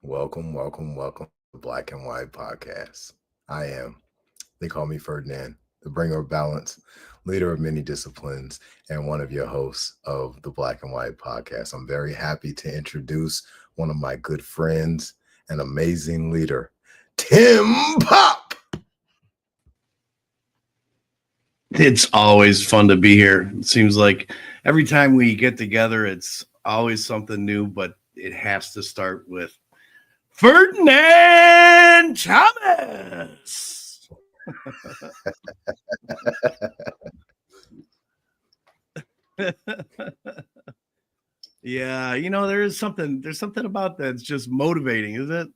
Welcome to Black and White Podcast. They call me Ferdinand, the bringer of balance, leader of many disciplines, and one of your hosts of the Black and White Podcast. I'm very happy to introduce one of my good friends, an amazing leader, Tim Pop. It's always fun to be here. It seems like every time we get together, it's always something new, but it has to start with Ferdinand Thomas. Yeah, there's something about that. It's just motivating, isn't it?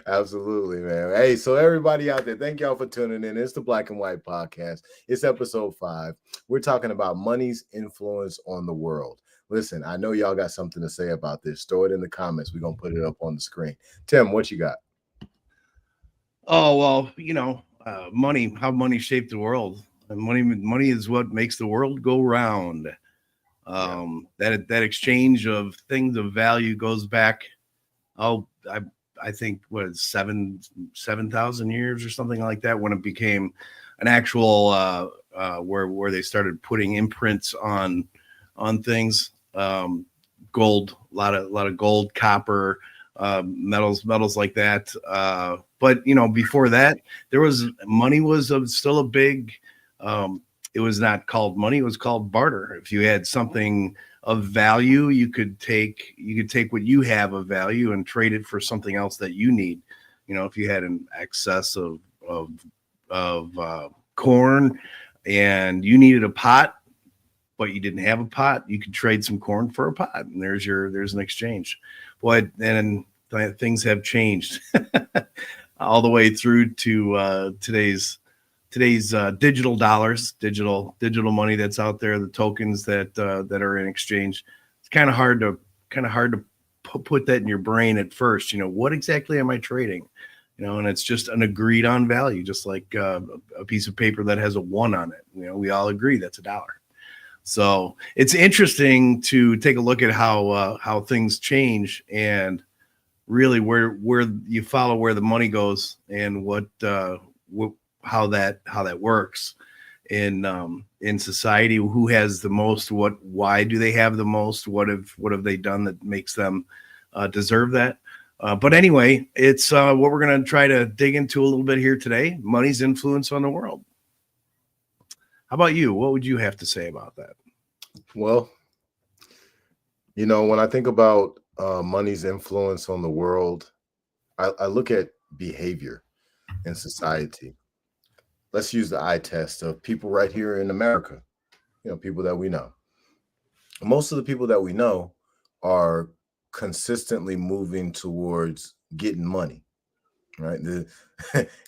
Absolutely, man. Hey, so everybody out there, thank y'all for tuning in. It's the Black and White Podcast. It's episode 5. We're talking about money's influence on the world. Listen, I know y'all got something to say about this. Throw it in the comments. We're going to put it up on the screen. Tim, what you got? Oh, well, money, how money shaped the world. And money is what makes the world go round. That exchange of things of value goes back, I think what 7,000 years or something like that, when it became an actual where they started putting imprints on things. Gold, a lot of gold, copper, metals like that. But before that, money was still a big. It was not called money; it was called barter. If you had something of value, you could take what you have of value and trade it for something else that you need. If you had an excess of corn and you needed a pot, but you didn't have a pot, you could trade some corn for a pot, and there's an exchange. Boy, and things have changed all the way through to today's digital dollars, digital money that's out there, the tokens that are in exchange. It's kind of hard to put that in your brain at first. What exactly am I trading? And it's just an agreed on value, just like a piece of paper that has a 1 on it. We all agree that's $1. So it's interesting to take a look at how things change, and really where you follow where the money goes, and how that works in society. Who has the most? Why do they have the most? What have they done that makes them deserve that? But anyway, it's what we're going to try to dig into a little bit here today: money's influence on the world. How about you? What would you have to say about that? Well, when I think about money's influence on the world, I look at behavior in society. Let's use the eye test of people right here in America, people that we know. Most of the people that we know are consistently moving towards getting money, right?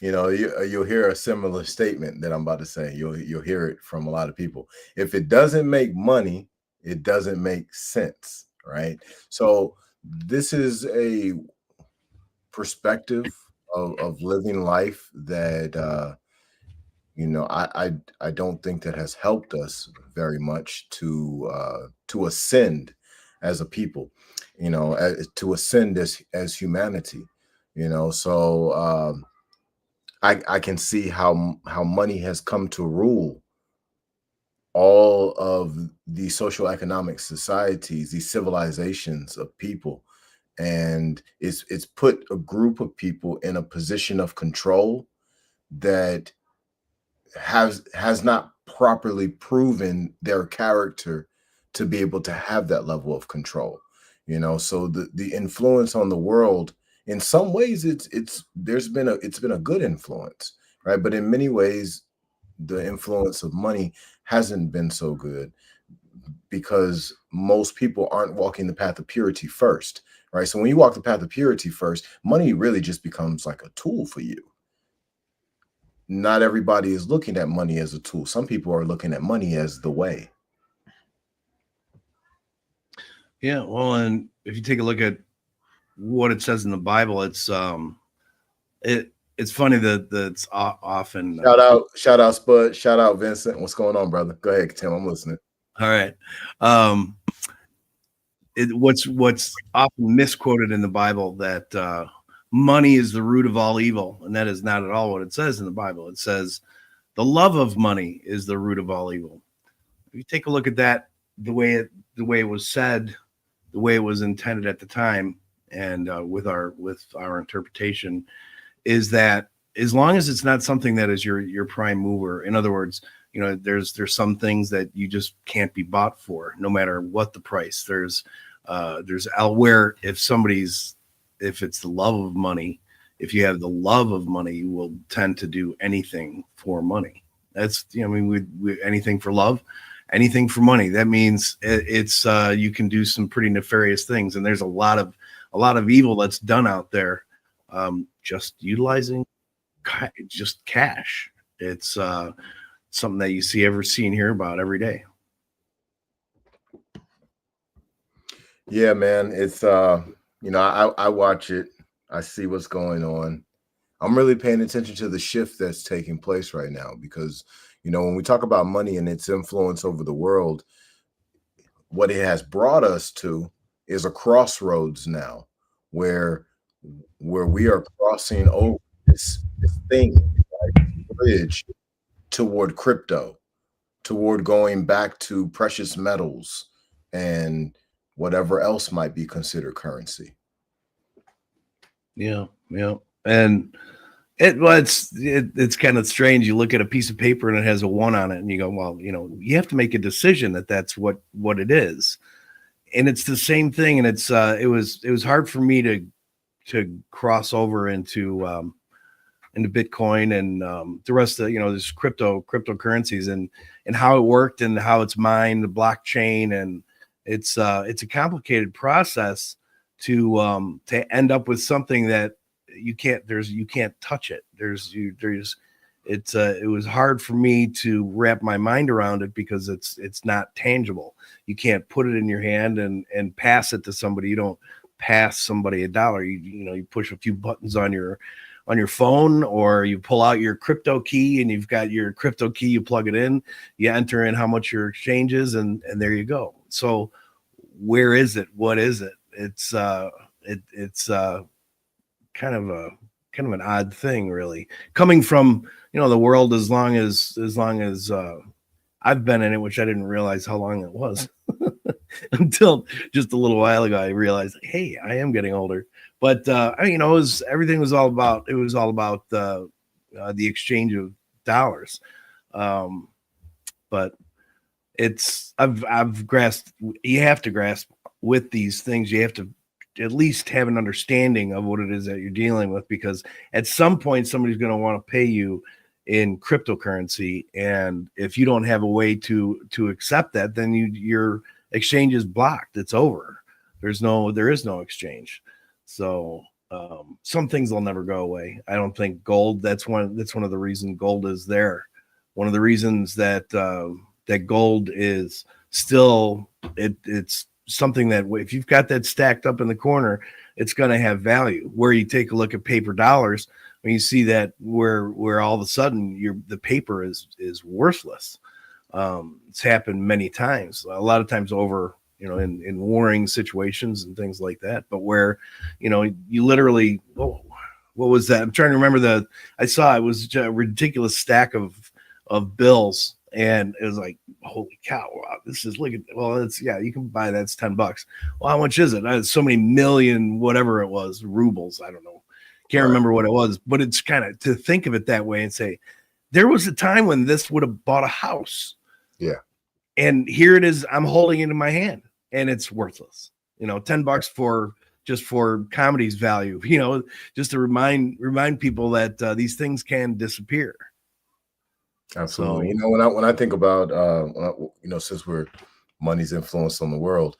You'll hear a similar statement that I'm about to say. You'll hear it from a lot of people. If it doesn't make money, it doesn't make sense, right? So this is a perspective of living life that I don't think that has helped us very much to ascend as a people, to ascend as humanity, So I can see how money has come to rule all of the social economic societies, these civilizations of people, and it's put a group of people in a position of control that has not properly proven their character to be able to have that level of control. So the influence on the world, in some ways it's been a good influence, right? But in many ways the influence of money hasn't been so good, because most people aren't walking the path of purity first, right? So when you walk the path of purity first, money really just becomes like a tool for you. Not everybody is looking at money as a tool. Some people are looking at money as the way. Yeah, well, and if you take a look at what it says in the Bible, it's funny that it's often shout out Spud, shout out Vincent. What's going on, brother? Go ahead, Tim. I'm listening. All right. what's often misquoted in the Bible, that money is the root of all evil, and that is not at all what it says in the Bible. It says the love of money is the root of all evil. If you take a look at that, the way it was said, the way it was intended at the time, and with our interpretation, is that as long as it's not something that is your prime mover, in other words, there's some things that you just can't be bought for, no matter what the price. There's where if it's the love of money, if you have the love of money, you will tend to do anything for money. That's, we anything for love, anything for money. That means it's you can do some pretty nefarious things, and there's a lot of evil that's done out there, just utilizing just cash. It's something that you see and hear about every day. Yeah, man. It's I watch it. I see what's going on. I'm really paying attention to the shift that's taking place right now, because when we talk about money and its influence over the world, what it has brought us to is a crossroads now, where we are crossing over this thing, like bridge toward crypto, toward going back to precious metals and whatever else might be considered currency. Yeah, and it's kind of strange. You look at a piece of paper and it has a 1 on it, and you go, well, you have to make a decision that that's what it is, and it's the same thing. And it was hard for me to cross over into Bitcoin and the rest of this cryptocurrencies and how it worked and how it's mined, the blockchain, and it's a complicated process to end up with something that you can't touch it. It was hard for me to wrap my mind around it, because it's not tangible. You can't put it in your hand and pass it to somebody. You don't pass somebody $1. You push a few buttons on your phone, or you pull out your crypto key, and you've got your crypto key, you plug it in, you enter in how much your exchange is, and there you go. So where is it? What is it? It's kind of an odd thing, really, coming from the world. As long as I've been in it, which I didn't realize how long it was until just a little while ago. I realized, hey, I am getting older. But everything was all about the exchange of dollars. But I've grasped. You have to grasp with these things. You have to at least have an understanding of what it is that you're dealing with, because at some point somebody's going to want to pay you in cryptocurrency, and if you don't have a way to accept that, then your exchange is blocked. It's over. There is no exchange. So some things will never go away. I don't think gold. That's one of the reasons gold is there. One of the reasons that gold is still it's something that if you've got that stacked up in the corner, it's going to have value. Where you take a look at paper dollars, when you see that where all of a sudden the paper is worthless. It's happened many times, a lot of times over, in warring situations and things like that. But where, you literally, what was that? I'm trying to remember I saw it was a ridiculous stack of bills. And it was like, holy cow, wow, you can buy that's $10. Well, how much is it? It's so many million, whatever it was, rubles. I don't know. Can't remember what it was, but it's kind of to think of it that way and say, there was a time when this would have bought a house. Yeah. And here it is. I'm holding it in my hand and it's worthless. $10 for comedy's value, just to remind people that these things can disappear. Absolutely. So, when I think about, since money's influence on the world,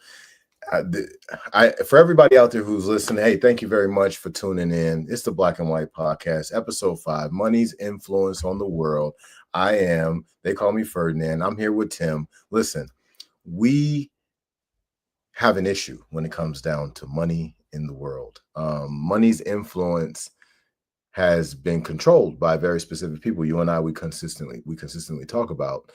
for everybody out there who's listening, hey, thank you very much for tuning in. It's the Black and White Podcast, episode 5, Money's Influence on the World. They call me Ferdinand. I'm here with Tim. Listen, we have an issue when it comes down to money in the world. Money's influence has been controlled by very specific people. You and I, we consistently talk about.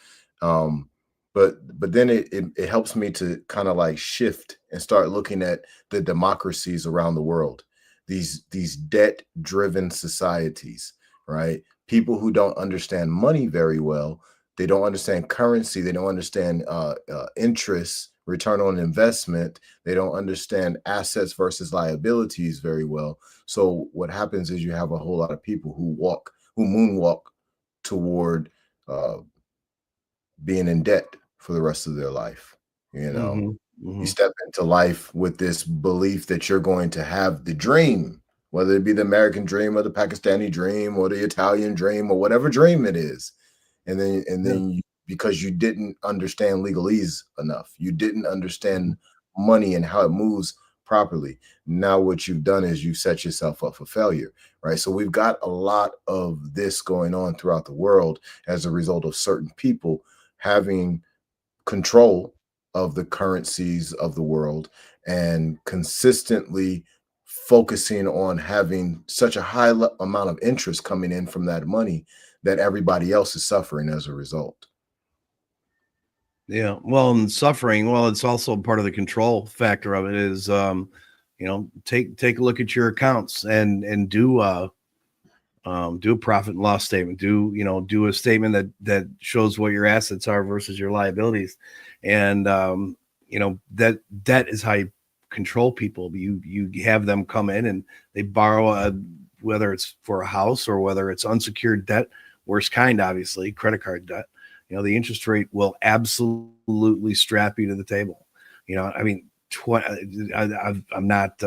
but then it helps me to kind of like shift and start looking at the democracies around the world, these debt driven societies, right? People who don't understand money very well, they don't understand currency, they don't understand interest, return on investment, they don't understand assets versus liabilities very well. So what happens is you have a whole lot of people who moonwalk toward uh, being in debt for the rest of their life. You know, Mhm, you mhm. step into life with this belief that you're going to have the dream, whether it be the American dream or the Pakistani dream or the Italian dream or whatever dream it is. Yeah, Because you didn't understand legalese enough, you didn't mhm. understand money and how it moves properly. Now what you've done is you've set yourself up for failure, right? So we've got a lot of this going on throughout the world as a result of certain people having control of the currencies of the world and consistently focusing on having such a amount of interest coming in from that money that everybody else is suffering as a result. Yeah, well, and suffering, well, it's also part of the control factor of it is, take a look at your accounts and do a profit and loss statement. Do a statement that shows what your assets are versus your liabilities, and that is how you control people. You have them come in and they borrow whether it's for a house or whether it's unsecured debt, worst kind, obviously, credit card debt. The interest rate will absolutely strap you to the table. I mean, I'm not.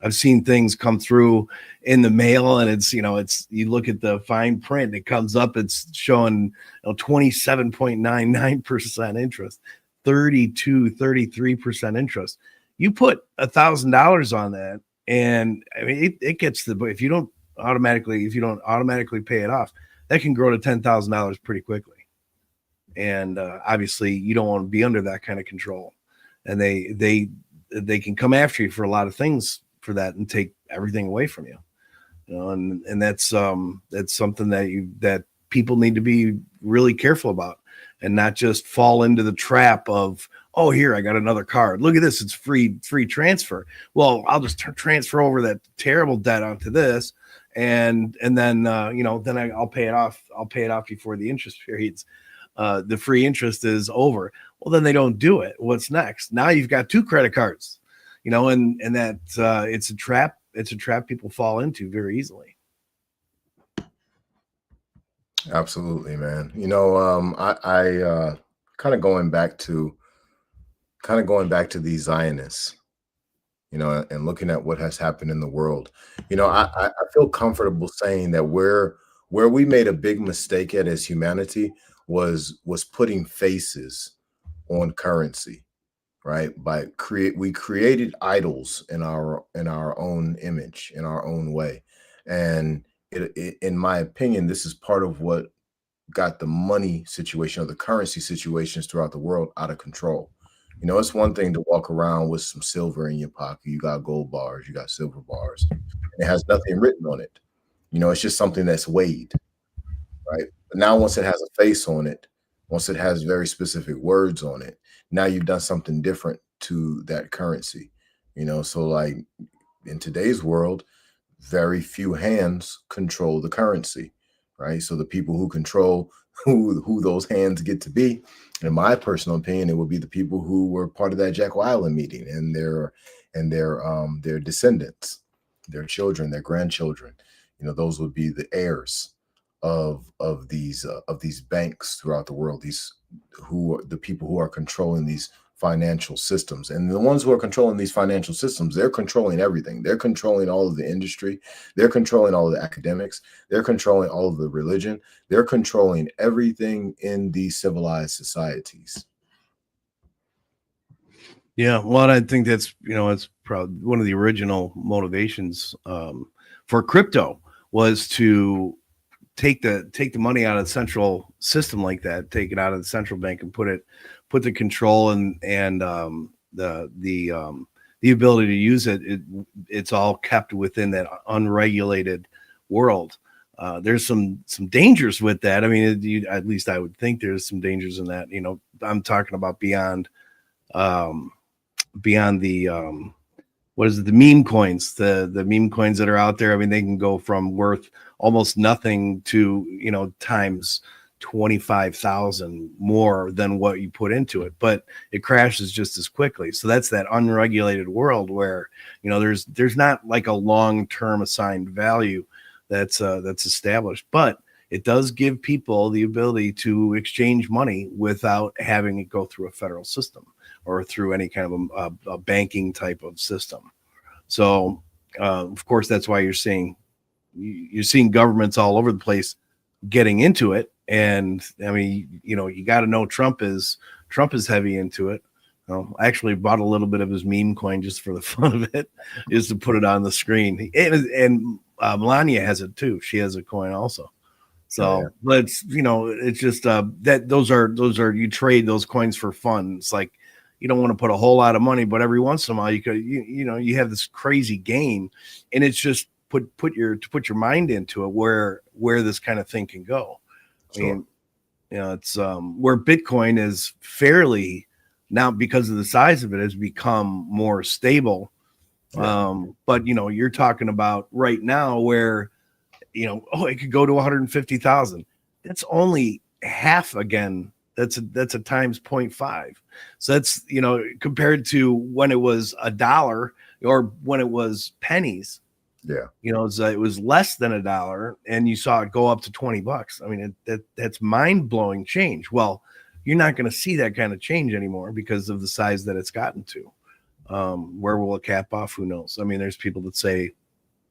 I've seen things come through in the mail and it's you look at the fine print, it comes up, it's showing 27.99% interest, 33% interest. You put $1,000 on that, and I mean it gets the, if you don't automatically pay it off, that can grow to $10,000 pretty quickly. And obviously you don't want to be under that kind of control, and they can come after you for a lot of things for that and take everything away from you. And that's something that people need to be really careful about, and not just fall into the trap of, oh, here, I got another card, look at this, it's free transfer. Well, I'll just transfer over that terrible debt onto this, and then I'll pay it off, before the interest periods, the free interest is over. Well, then they don't do it. What's next? Now you've got two credit cards, and that it's a trap. It's a trap people fall into very easily. Absolutely, man. I kind of going back to these Zionists, and looking at what has happened in the world. I feel comfortable saying that where we made a big mistake at as humanity was putting faces on currency, right? We created idols in our own image, in our own way. And in my opinion, this is part of what got the money situation or the currency situations throughout the world out of control. It's one thing to walk around with some silver in your pocket. You got gold bars, you got silver bars, and it has nothing written on it. It's just something that's weighed, right? But now once it has a face on it, once it has very specific words on it, now you've done something different to that currency. So like in today's world, very few hands control the currency, right? So the people who control who those hands get to be, in my personal opinion, it would be the people who were part of that Jekyll Island meeting and their descendants, their children, their grandchildren. Those would be the heirs of these banks throughout the world. These who are the people who are controlling these financial systems, and the ones who are controlling these financial systems, they're controlling everything. They're controlling all of the industry, they're controlling all of the academics, they're controlling all of the religion, they're controlling everything in these civilized societies. Yeah, well, I think that's it's probably one of the original motivations for crypto was to take the money out of the central system like that, take it out of the central bank and put the control and the ability to use it. It's all kept within that unregulated world. there's some dangers with that. I mean, at least I would think there's some dangers in that. I'm talking about um, beyond the what is it, the meme coins, the meme coins that are out there. I mean, they can go from worth almost nothing to times 25,000 more than what you put into it, but it crashes just as quickly. So that's that unregulated world where there's not like a long-term assigned value that's established, but it does give people the ability to exchange money without having it go through a federal system or through any kind of a banking type of system. So of course that's why you're seeing governments all over the place getting into it. And I mean, you got to know Trump is heavy into it. I actually bought a little bit of his meme coin just for the fun of it, is to put it on the screen. And Melania has it too. She has a coin also. So let's, it's just that those are you trade those coins for fun. It's like you don't want to put a whole lot of money, but every once in a while you have this crazy game, and it's just put your mind into it where this kind of thing can go. Sure. I mean, it's where Bitcoin is fairly now, because of the size of it, has become more stable. Yeah. But you're talking about right now where it could go to 150,000. That's only half again. That's a times 0.5. So that's compared to when it was $1 or when it was pennies. Yeah. It was less than $1 and you saw it go up to $20. I mean, that's mind-blowing change. Well, you're not going to see that kind of change anymore because of the size that it's gotten to. Where will it cap off? Who knows? I mean, there's people that say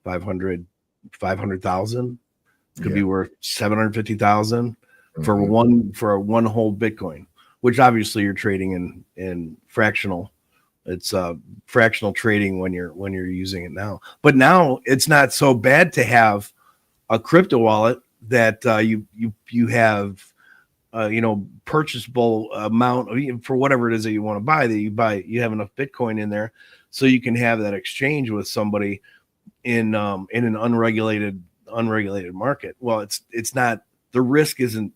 500,000 could be worth 750,000 for one whole Bitcoin, which obviously you're trading in fractional. It's fractional trading when you're using it now. But now it's not so bad to have a crypto wallet that you have purchasable amount for whatever it is that you want to buy, you have enough Bitcoin in there so you can have that exchange with somebody in an unregulated market. Well, it's not, the risk isn't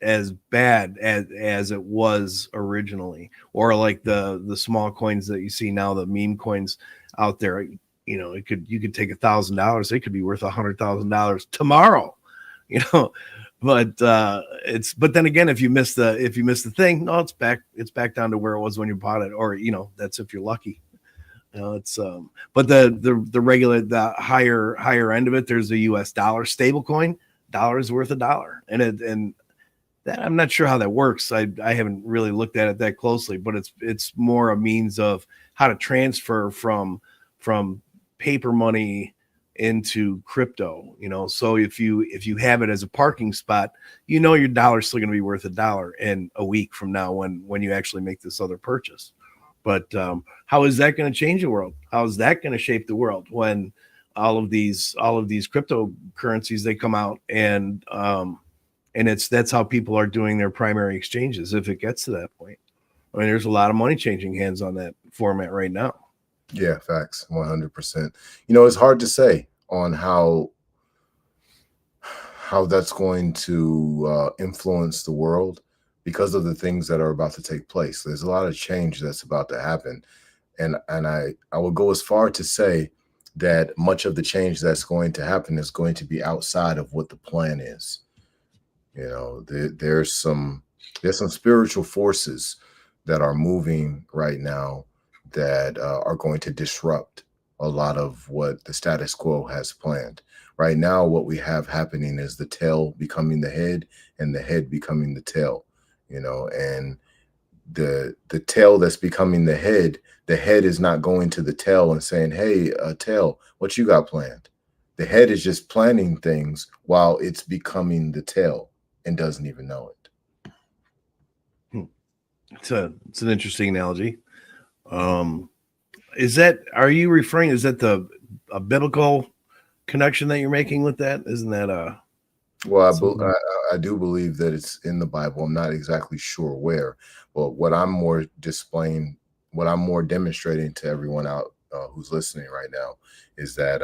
as bad as it was originally, or like the small coins that you see now, the meme coins out there. You could take $1,000, it could be worth $100,000 tomorrow. But then again, if you miss the thing, no, it's back down to where it was when you bought it, or that's if you're lucky. It's but the higher end of it, there's the US dollar stable coin. Dollar is worth $1, and that I'm not sure how that works. I haven't really looked at it that closely, but it's more a means of how to transfer from paper money into crypto. So if you have it as a parking spot, your dollar's still going to be worth $1 in a week from now when you actually make this other purchase. But how is that going to change the world? How is that going to shape the world when all of these cryptocurrencies, they come out and that's how people are doing their primary exchanges if it gets to that point? I mean, there's a lot of money changing hands on that format right now. Yeah, facts, 100%. It's hard to say on how that's going to influence the world because of the things that are about to take place. There's a lot of change that's about to happen, and I will go as far to say that much of the change that's going to happen is going to be outside of what the plan is. There's some spiritual forces that are moving right now that are going to disrupt a lot of what the status quo has planned. Right now, what we have happening is the tail becoming the head and the head becoming the tail, and the tail that's becoming the head is not going to the tail and saying, hey, tail, what you got planned? The head is just planning things while it's becoming the tail and doesn't even know it. It's an interesting analogy. Are you referring, is that a biblical connection that you're making with that? Isn't that well, I do believe that it's in the Bible. I'm not exactly sure where, but what I'm more demonstrating to everyone out who's listening right now is that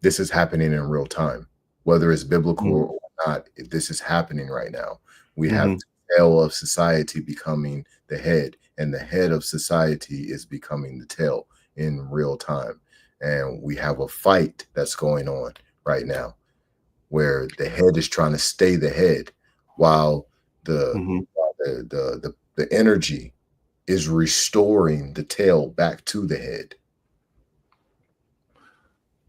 This is happening in real time, whether it's biblical Mm. or not. This is happening right now. We have Mhm. the tail of society becoming the head, and the head of society is becoming the tail in real time. And we have a fight that's going on right now where the head is trying to stay the head while the Mhm. the energy is restoring the tail back to the head.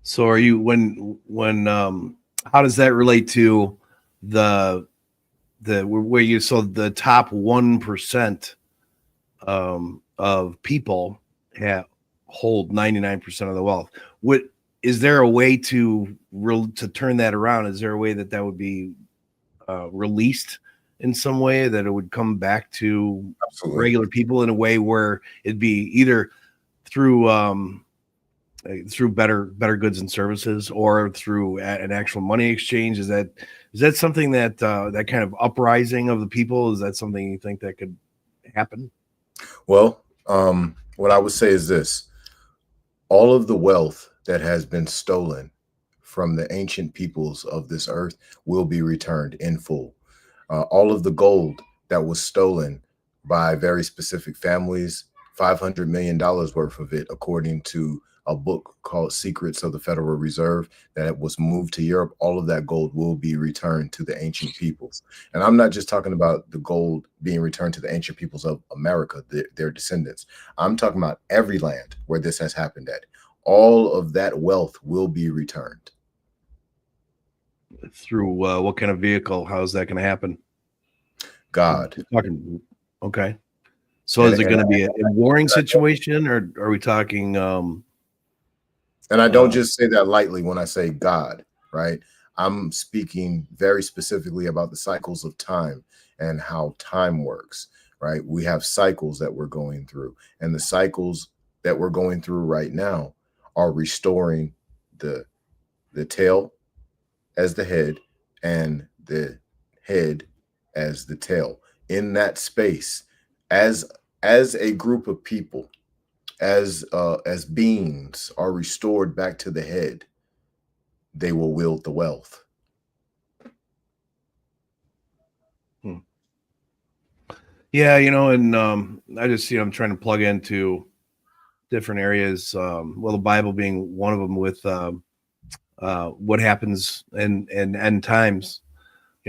So are you when how does that relate to the where you so the top 1% of people have hold 99% of the wealth? What is there a way to to turn that around? Is there a way that that would be released in some way, that it would come back to Absolutely. regular people in a way where it'd be either through through better goods and services, or through an actual money exchange? Is that something that that kind of uprising of the people, is that something you think that could happen? Well, what I would say is this: all of the wealth that has been stolen from the ancient peoples of this earth will be returned in full. All of the gold that was stolen by very specific families, $500 million worth of it, according to a book called Secrets of the Federal Reserve, that was moved to Europe. All of that gold will be returned to the ancient peoples. And I'm not just talking about the gold being returned to the ancient peoples of America, their descendants. I'm talking about every land where this has happened at. All of that wealth will be returned. Through what kind of vehicle? How is that going to happen? God. We're talking, okay. So And, is it and going to be a warring situation, or are we talking And I don't uh just say that lightly when I say God, right? I'm speaking very specifically about the cycles of time and how time works, right? We have cycles that we're going through, and the cycles that we're going through right now are restoring the tail as the head and the head as the tail. In that space, as a group of people, as beings are restored back to the head, they will wield the wealth. hmm. Yeah, and I just, I'm trying to plug into different areas, well, the Bible being one of them, with what happens in end times.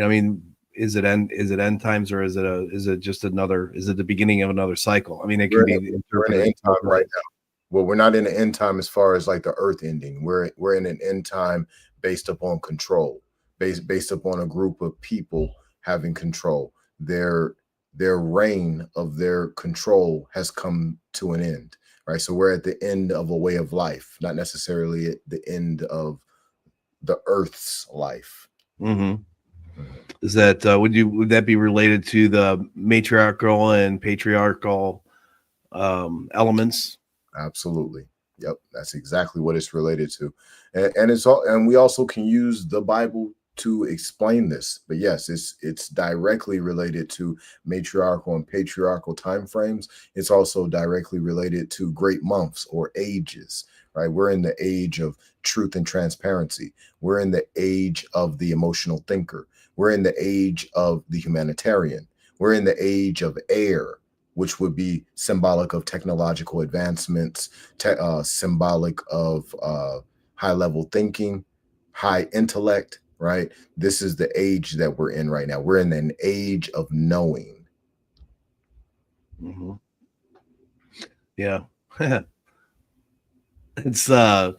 I mean, is it end times, or is it just another, is it the beginning of another cycle? I mean, it can We're in, be we're in an interpreted end both time right ways. now. Well, we're not in an end time as far as like the earth ending. We're in an end time based upon control, based upon a group of people having control. Their reign of their control has come to an end, right? So we're at the end of a way of life, not necessarily at the end of the earth's life. Hmm. Mhm. Is that would that be related to the matriarchal and patriarchal elements? Absolutely. Yep, that's exactly what it's related to. And it's all, and we also can use the Bible to explain this. But yes, it's directly related to matriarchal and patriarchal time frames. It's also directly related to great months or ages, right? We're in the age of truth and transparency. We're in the age of the emotional thinker. We're in the age of the humanitarian. We're in the age of air, which would be symbolic of technological advancements, symbolic of high level thinking, high intellect, right? This is the age that we're in right now. We're in an age of knowing. Hmm. Yeah. It's well,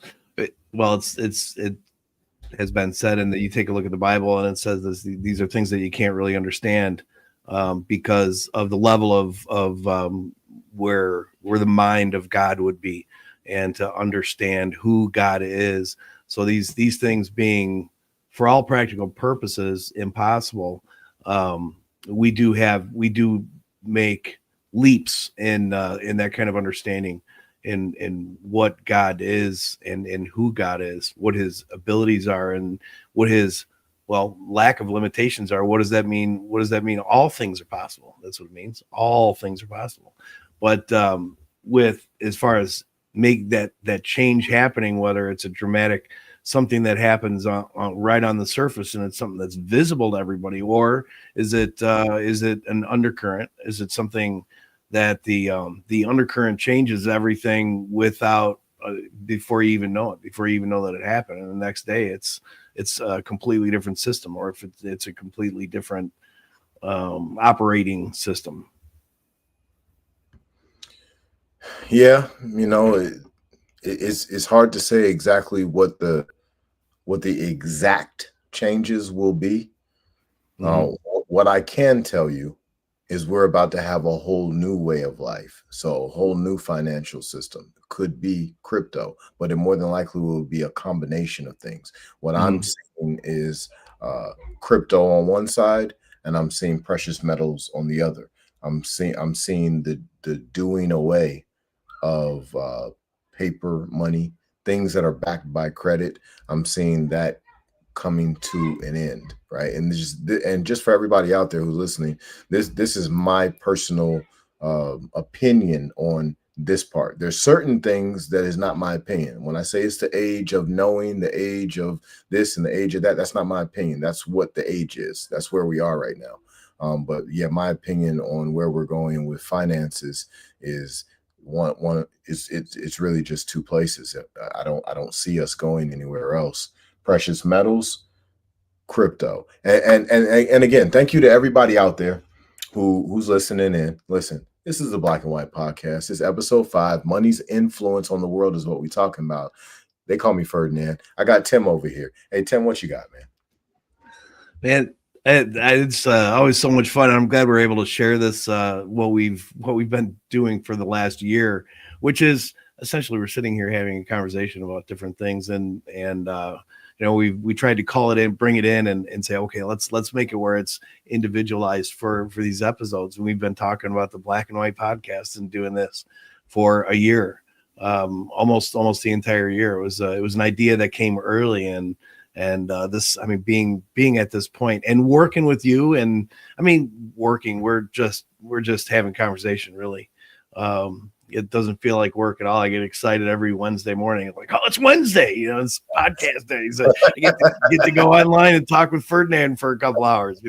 it has been said, and that you take a look at the Bible, and it says this, these are things that you can't really understand, because of the level of where the mind of God would be, and to understand who God is. So these things being, for all practical purposes, impossible, we do make leaps in that kind of understanding, in what God is, and who God is, what his abilities are, and what his, well, lack of limitations are. What does that mean? What does that mean? All things are possible. That's what it means. All things are possible. But with, as far as make that change happening, whether it's a dramatic something that happens right on the surface, and it's something that's visible to everybody, or is it an undercurrent? Is it something that the undercurrent changes everything without before you even know it, before you even know that it happened, and the next day it's a completely different system, or if it's a completely different operating system. Yeah, it's hard to say exactly what the exact changes will be. Mm-hmm. What I can tell you is we're about to have a whole new way of life. So a whole new financial system. Could be crypto, but it more than likely will be a combination of things. What I'm seeing is crypto on one side, and I'm seeing precious metals on the other. I'm seeing the doing away of paper money, things that are backed by credit. I'm seeing that coming to an end, right? And just for everybody out there who's listening, this is my personal opinion on this part. There's certain things that is not my opinion. When I say it's the age of knowing, the age of this and the age of that, that's not my opinion. That's what the age is. That's where we are right now. But yeah, my opinion on where we're going with finances is it's really just two places. I don't see us going anywhere else. Precious metals, crypto, and again, thank you to everybody out there who's listening in. Listen, this is the Black and White Podcast. This is episode 5. Money's influence on the world is what we're talking about. They call me Ferdinand. I got Tim over here. Hey Tim, what you got, man? Man, it's always so much fun. I'm glad we're able to share this, what we've been doing for the last year, which is essentially we're sitting here having a conversation about different things, and we tried to call it in, bring it in, and say, okay, let's make it where it's individualized for these episodes. And we've been talking about the Black and White Podcast and doing this for a year, almost the entire year. It was an idea that came early, and this, I mean, being at this point and working with you, and I mean, we're just having conversation, really. It doesn't feel like work at all. I get excited every Wednesday morning. I'm like, oh, it's Wednesday, it's podcast day. So I get to go online and talk with Ferdinand for a couple hours.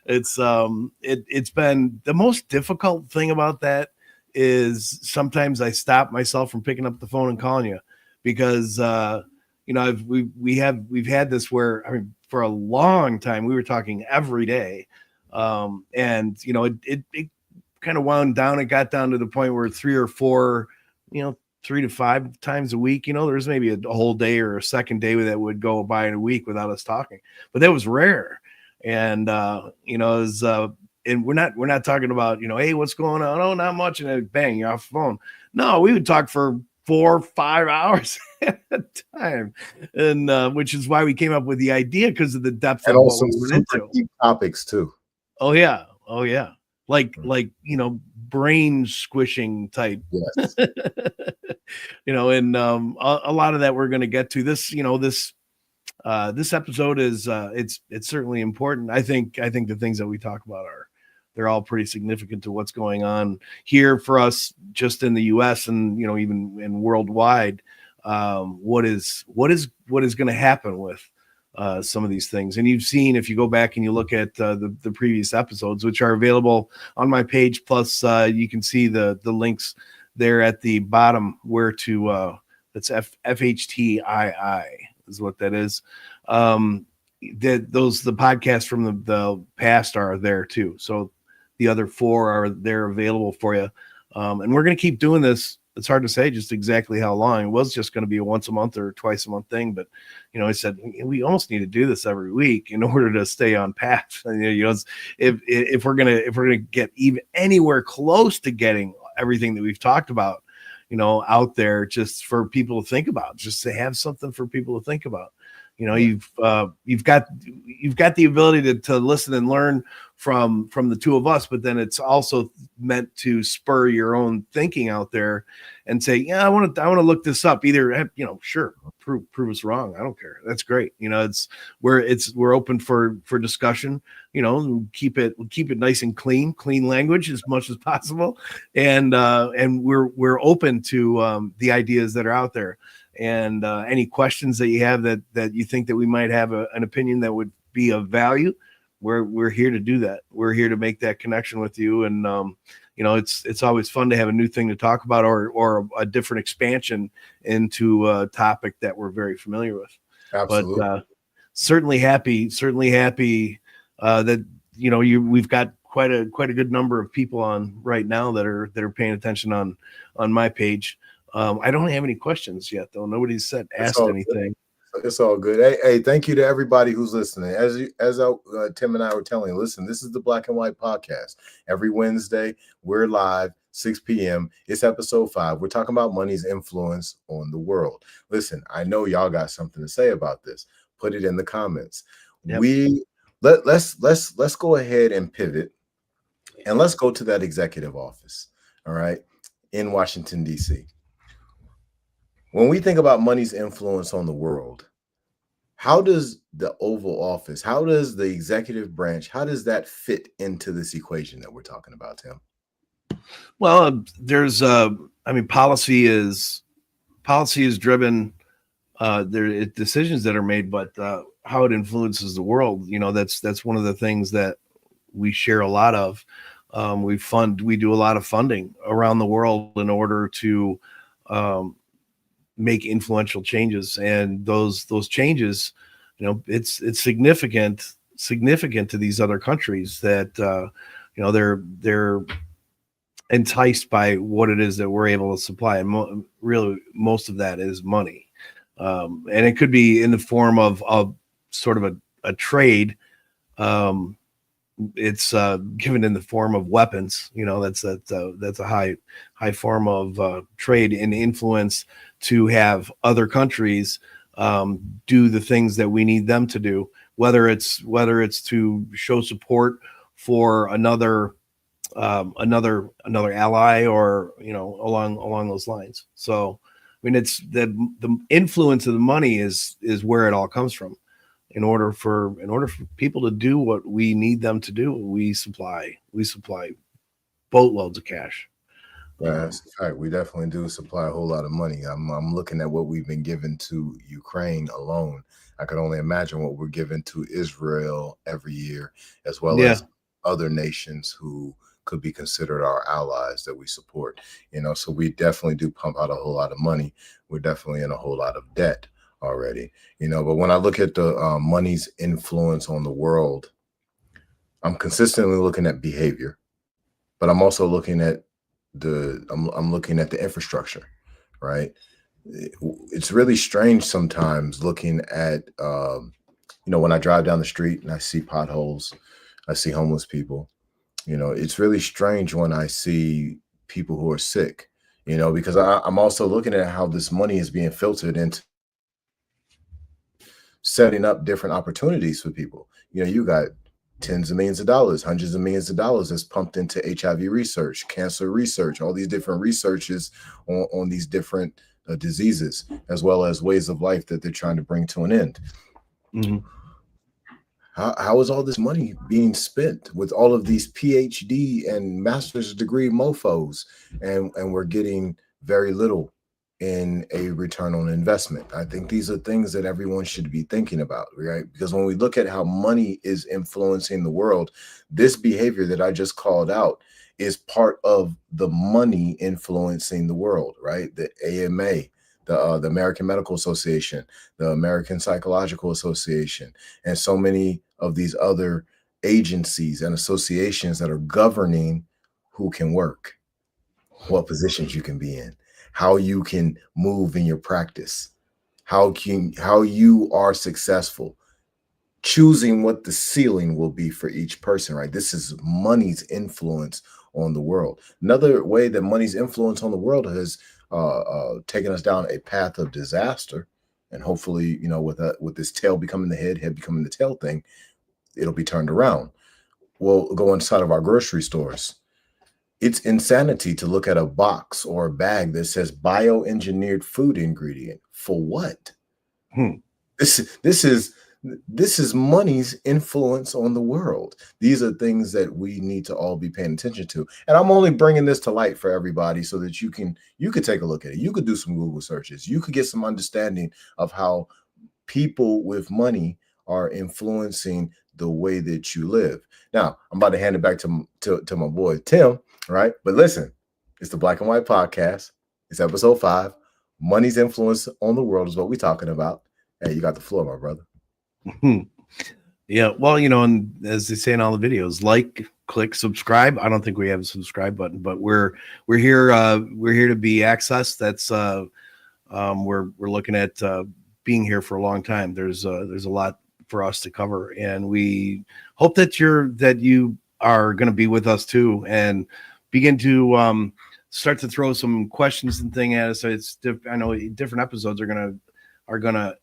It's been the most difficult thing about that is sometimes I stop myself from picking up the phone and calling you, because we've had this where, I mean, for a long time we were talking every day, and it kind of wound down. It got down to the point where 3 or 4, 3 to 5 times a week. There's maybe a whole day or a second day that would go by in a week without us talking, but that was rare. And and we're not talking about hey, what's going on? Oh, not much, and then bang, you're off the phone. No, we would talk for 4 or 5 hours at a time, and which is why we came up with the idea, because of the depth And of also what we went super into. deep topics too. Oh yeah, like brain squishing type. Yes. And a lot of that we're going to get to. This this episode is it's certainly important. I think the things that we talk about they're all pretty significant to what's going on here for us, just in the US, and even in worldwide. What is going to happen with some of these things. And you've seen, if you go back and you look at the previous episodes, which are available on my page, plus you can see the links there at the bottom where to that's FHTII is what that is. The podcasts from the past are there too, so the other 4 are there available for you. And we're going to keep doing this. It's hard to say just exactly how long. It was just going to be a once a month or twice a month thing, but I said we almost need to do this every week in order to stay on path. And, if we're gonna get even anywhere close to getting everything that we've talked about, out there, just for people to think about, just to have something for people to think about. You've got the ability to listen and learn from the two of us, but then it's also meant to spur your own thinking out there and say, yeah, I want to look this up. Either, sure, prove us wrong. I don't care. That's great. We're open for discussion. Keep it nice and clean language as much as possible, and we're open to the ideas that are out there. And any questions that you have that you think that we might have an opinion that would be of value, we're here to do that. We're here to make that connection with you. And it's always fun to have a new thing to talk about, or a different expansion into a topic that we're very familiar with. Absolutely. But certainly happy that we've got quite a good number of people on right now that are paying attention on my page. I don't have any questions yet, though. Nobody's asked anything. It's all good. Hey, thank you to everybody who's listening. As Tim and I were telling you, listen, this is the Black and White Podcast. Every Wednesday, we're live, 6 p.m. It's episode 5. We're talking about money's influence on the world. Listen, I know y'all got something to say about this. Put it in the comments. Yep. Let's go ahead and pivot, and let's go to that executive office. All right, in Washington, D.C. When we think about money's influence on the world, how does the Oval Office, how does the executive branch, how does that fit into this equation that we're talking about, Tim? Well, there's, policy is driven. There decisions that are made, but how it influences the world, that's one of the things that we share a lot of. We do a lot of funding around the world in order to make influential changes, and those changes, it's significant to these other countries that they're enticed by what it is that we're able to supply, and really most of that is money, and it could be in the form of sort of a trade. It's given in the form of weapons. That's a high form of trade and influence to have other countries do the things that we need them to do, whether it's to show support for another ally, or along those lines. So it's the influence of the money is where it all comes from. In order for people to do what we need them to do, we supply boatloads of cash. That's right. We definitely do supply a whole lot of money. I'm looking at what we've been given to Ukraine alone. I could only imagine what we're giving to Israel every year, as well as other nations who could be considered our allies that we support. So we definitely do pump out a whole lot of money. We're definitely in a whole lot of debt already, but when I look at the money's influence on the world, I'm consistently looking at behavior, but I'm also looking at I'm looking at the infrastructure, right? It's really strange sometimes looking at, when I drive down the street and I see potholes, I see homeless people, it's really strange when I see people who are sick, because I'm also looking at how this money is being filtered into setting up different opportunities for people. You got tens of millions of dollars, hundreds of millions of dollars that's pumped into HIV research, cancer research, all these different researches on these different diseases, as well as ways of life that they're trying to bring to an end. Mm-hmm. How is all this money being spent with all of these PhD and master's degree mofos, and we're getting very little in a return on investment? I think these are things that everyone should be thinking about, right? Because when we look at how money is influencing the world, this behavior that I just called out is part of the money influencing the world, right? The AMA, the American Medical Association, the American Psychological Association, and so many of these other agencies and associations that are governing who can work, what positions you can be in, how you can move in your practice, how you are successful, choosing what the ceiling will be for each person, right? This is money's influence on the world. Another way that money's influence on the world has taken us down a path of disaster, and hopefully, with this tail becoming the head becoming the tail thing, it'll be turned around. We'll go inside of our grocery stores. It's insanity to look at a box or a bag that says bioengineered food ingredient. For what? This is This is money's influence on the world. These are things that we need to all be paying attention to. And I'm only bringing this to light for everybody so that you could take a look at it. You could do some Google searches. You could get some understanding of how people with money are influencing the way that you live. Now, I'm about to hand it back to my boy Tim, right? But listen, it's the Black and White Podcast. It's episode 5. Money's influence on the world is what we're talking about. Hey, you got the floor, my brother. Yeah, well, you know, and as they say in all the videos, like, click, subscribe. I don't think we have a subscribe button, but we're here to be accessed. That's we're looking at being here for a long time. There's a lot for us to cover, and we hope that you are going to be with us too, and begin to start to throw some questions and thing at us. I know different episodes are gonna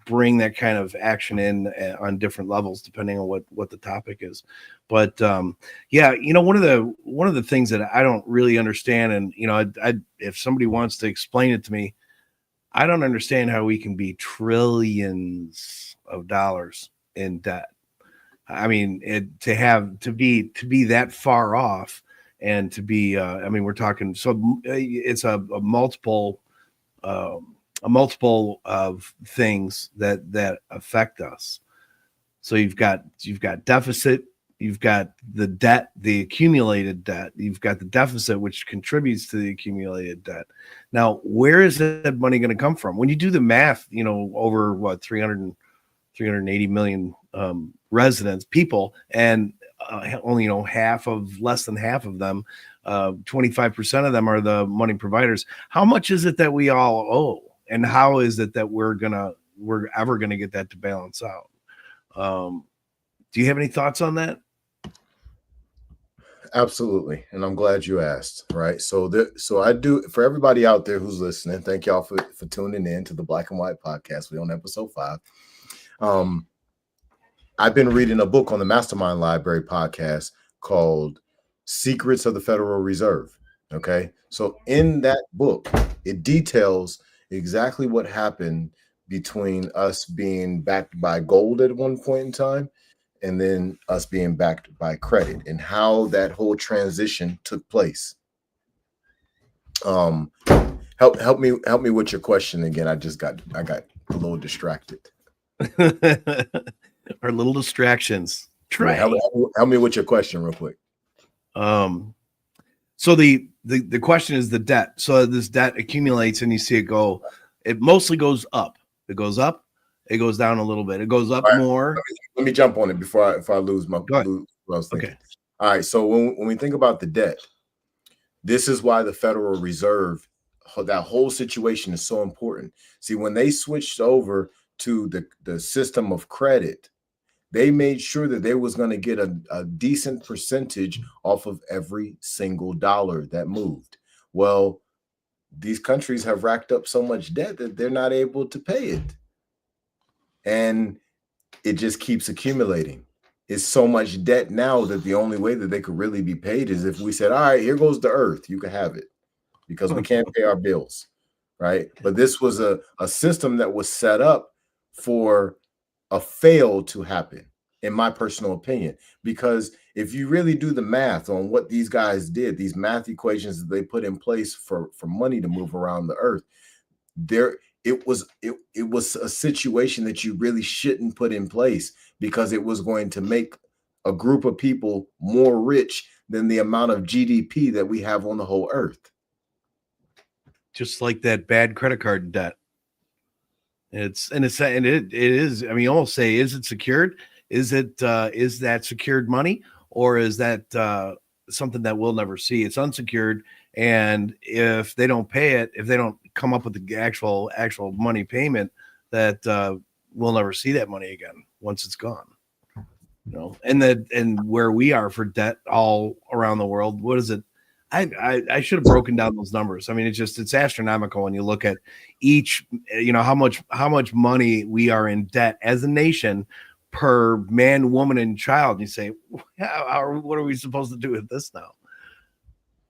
bring that kind of action in on different levels depending on what the topic is. But yeah, you know, one of the things that I don't really understand, and you know, I if somebody wants to explain it to me, I don't understand how we can be trillions of dollars in debt. I mean, to be that far off, and to be I mean, we're talking, so it's a multiple of things that affect us. So you've got deficit, you've got the debt, the accumulated debt, you've got the deficit, which contributes to the accumulated debt. Now, where is that money going to come from? When you do the math, you know, over what 380 million residents, people, and only, you know, less than half of them, 25% of them are the money providers. How much is it that we all owe? And how is it that we're ever gonna get that to balance out? Do you have any thoughts on that? Absolutely, and I'm glad you asked. Right, so I do, for everybody out there who's listening. Thank y'all for tuning in to the Black and White Podcast. We're on episode 5. I've been reading a book on the Mastermind Library podcast called Secrets of the Federal Reserve. Okay, so in that book, it details exactly what happened between us being backed by gold at one point in time and then us being backed by credit, and how that whole transition took place. Help me with your question again. I got a little distracted. Our little distractions. Trey, help me with your question real quick. So the question is the debt. So this debt accumulates, and you see it go. It mostly goes up. It goes up. It goes down a little bit. It goes up more. Let me jump on it before I lose what I was thinking. Okay. All right. So when we think about the debt, this is why the Federal Reserve, that whole situation is so important. See, when they switched over to the system of credit, they made sure that they was going to get a decent percentage off of every single dollar that moved. Well, these countries have racked up so much debt that they're not able to pay it. And it just keeps accumulating. It's so much debt now that the only way that they could really be paid is if we said, all right, here goes the earth, you can have it, because we can't pay our bills, right? But this was a system that was set up for a fail to happen, in my personal opinion, because if you really do the math on what these guys did, these math equations that they put in place for money to move around the earth, it was a situation that you really shouldn't put in place, because it was going to make a group of people more rich than the amount of GDP that we have on the whole earth. Just like that bad credit card debt. It is. I mean, you almost say, is it secured? Is that secured money, or is that something that we'll never see? It's unsecured, and if they don't pay it, if they don't come up with the actual money payment, that we'll never see that money again once it's gone. You know, and where we are for debt all around the world, what is it? I should have broken down those numbers. I mean, it's astronomical when you look at each, you know, how much money we are in debt as a nation per man, woman, and child. And you say, what are we supposed to do with this now?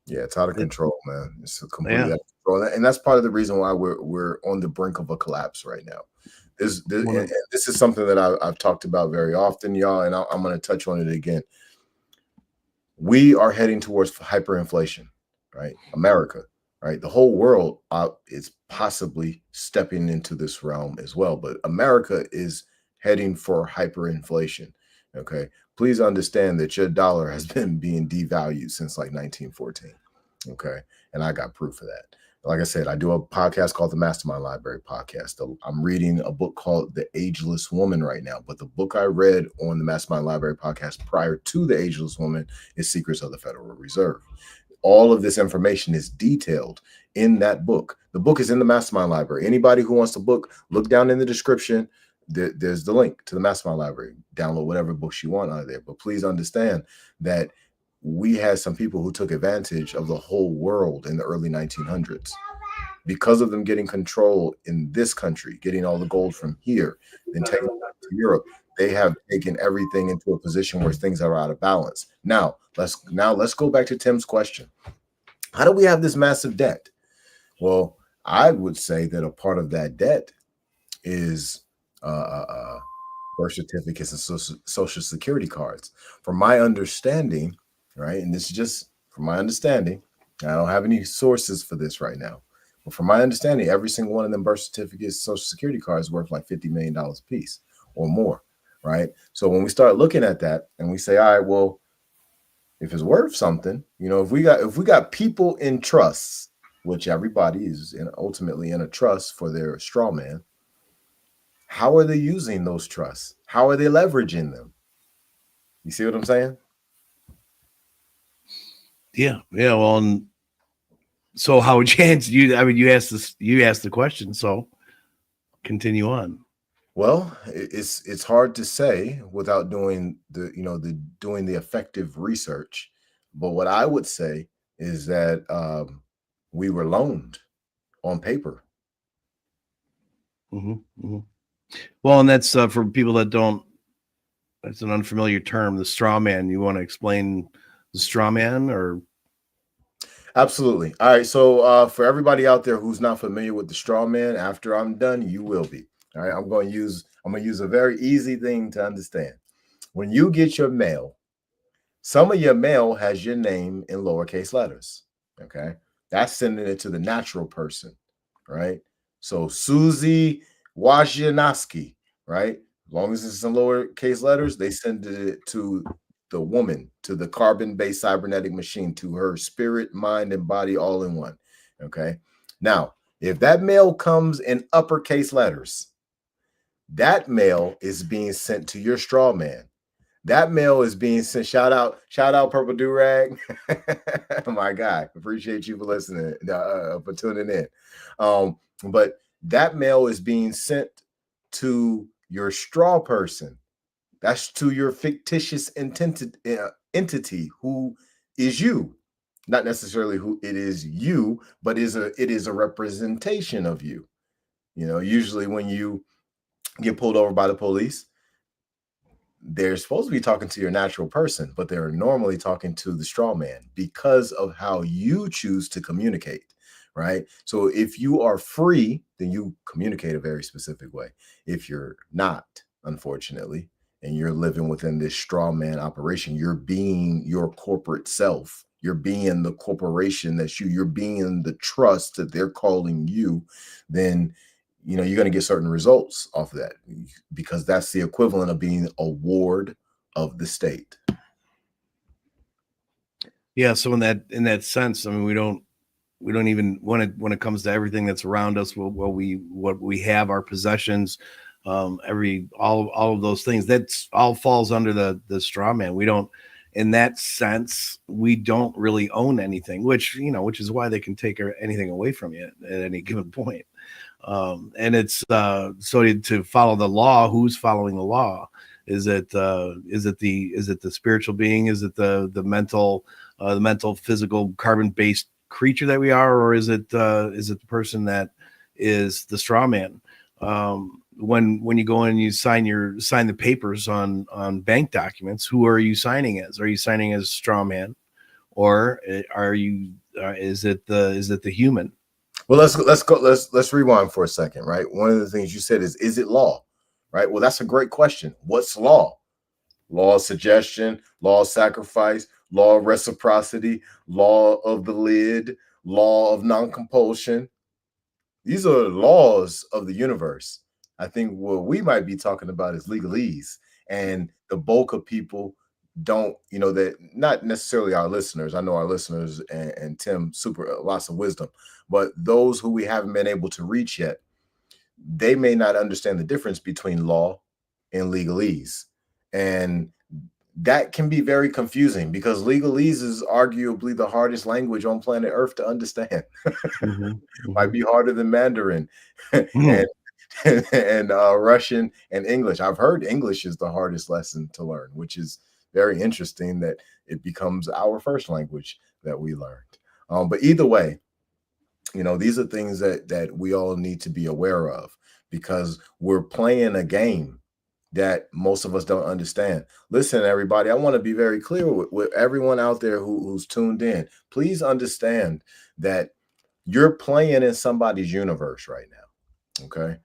Yeah, it's out of control, man. It's completely out of And that's part of the reason why we're on the brink of a collapse right now. This is something that I've talked about very often, y'all, and I'm going to touch on it again. We are heading towards hyperinflation, right? America, right? The whole world is possibly stepping into this realm as well, but America is heading for hyperinflation. Okay, please understand that your dollar has been being devalued since like 1914. Okay, and I got proof of that. Like I said, I do a podcast called the Mastermind Library Podcast. I'm reading a book called The Ageless Woman right now, but the book I read on the Mastermind Library Podcast prior to The Ageless Woman is Secrets of the Federal Reserve. All of this information is detailed in that book. The book is in the Mastermind Library. Anybody who wants the book, look down in the description. There's the link to the Mastermind Library. Download whatever books you want out of there. But please understand that we had some people who took advantage of the whole world in the early 1900s because of them getting control in this country, getting all the gold from here, then taking it back to Europe. They have taken everything into a position where things are out of balance. Now let's go back to Tim's question. How do we have this massive debt? Well, I would say that a part of that debt is birth certificates and social security cards. From my understanding, right, and this is just from my understanding, I don't have any sources for this right now, but from my understanding, every single one of them birth certificates, social security cards is worth like $50 million a piece or more, right? So when we start looking at that and we say, all right, well, if it's worth something, if we got people in trusts, which everybody is ultimately in a trust for their straw man, how are they using those trusts? How are they leveraging them? You see what I'm saying? Yeah. Well, and so how would you answer? You asked the question, so continue on. Well, it's hard to say without doing the effective research. But what I would say is that we were loaned on paper. Mm-hmm, mm-hmm. Well, and that's for people that don't. That's an unfamiliar term, the straw man. You want to explain the straw man, or? Absolutely. All right. So for everybody out there who's not familiar with the straw man, after I'm done, you will be. All right. I'm going to use a very easy thing to understand. When you get your mail, some of your mail has your name in lowercase letters. Okay. That's sending it to the natural person, right? So Susie Wojciechowski, right? As long as it's in lowercase letters, they send it to the woman, to the carbon-based cybernetic machine, to her spirit, mind, and body all in one. Okay. Now, if that mail comes in uppercase letters, that mail is being sent to your straw man. That mail is being sent. Shout out, Purple Durag, my guy. Appreciate you for listening, for tuning in. But that mail is being sent to your straw person. That's to your fictitious entity who is you, not necessarily who it is you, but it is a representation of you. Usually when you get pulled over by the police, they're supposed to be talking to your natural person, but they're normally talking to the straw man because of how you choose to communicate, right? So if you are free, then you communicate a very specific way. If you're not, unfortunately, and you're living within this straw man operation, you're being your corporate self. You're being the corporation you're being the trust that they're calling you, then you're going to get certain results off of that, because that's the equivalent of being a ward of the state. Yeah. So in that sense, I mean, we don't even when it comes to everything that's around us, what we have, our possessions, all of those things, that's all falls under the straw man. We don't, in that sense, we don't really own anything, which is why they can take anything away from you at any given point. And it's so to follow the law. Who's following the law? Is it the spiritual being? Is it the mental physical carbon based creature that we are, or is it the person that is the straw man? When you go in and you sign the papers on bank documents, who are you signing as? Are you signing as straw man, or is it the human? Well, let's go. Let's rewind for a second, right? One of the things you said is it law, right? Well, that's a great question. What's law? Law of suggestion, law of sacrifice, law of reciprocity, law of the lid, law of non-compulsion. These are laws of the universe. I think what we might be talking about is legalese, and the bulk of people don't, that not necessarily our listeners. I know our listeners and Tim super lots of wisdom, but those who we haven't been able to reach yet, they may not understand the difference between law and legalese. And that can be very confusing because legalese is arguably the hardest language on planet Earth to understand. Mhm, Might mhm. be harder than Mandarin and Mhm. and Russian and English. I've heard English is the hardest lesson to learn, which is very interesting that it becomes our first language that we learned. But either way, these are things that we all need to be aware of because we're playing a game that most of us don't understand. Listen, everybody, I want to be very clear with everyone out there who's tuned in. Please understand that you're playing in somebody's universe right now. Okay.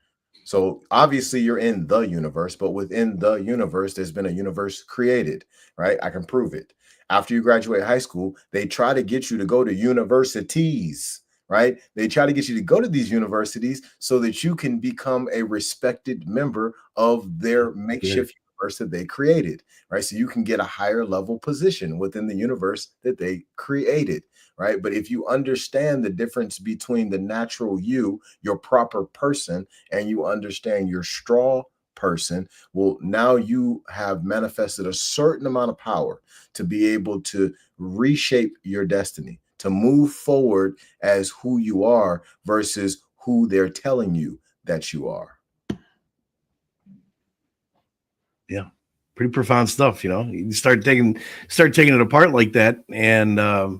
So obviously you're in the universe, but within the universe, there's been a universe created, right? I can prove it. After you graduate high school, they try to get you to go to universities, right? They try to get you to go to these universities so that you can become a respected member of their Good. makeshift universe that they created, right? So you can get a higher level position within the universe that they created, right? But if you understand the difference between the natural you, your proper person, and you understand your straw person, well, now you have manifested a certain amount of power to be able to reshape your destiny, to move forward as who you are versus who they're telling you that you are. Yeah, pretty profound stuff. You start taking it apart like that, and I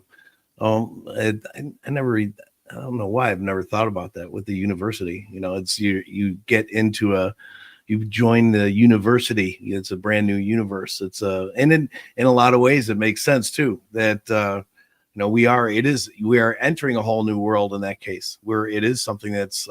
never, I don't know why I've never thought about that with the university. It's you get into you join the university. It's a brand new universe. It's and in a lot of ways it makes sense too that we are entering a whole new world in that case where it is something that's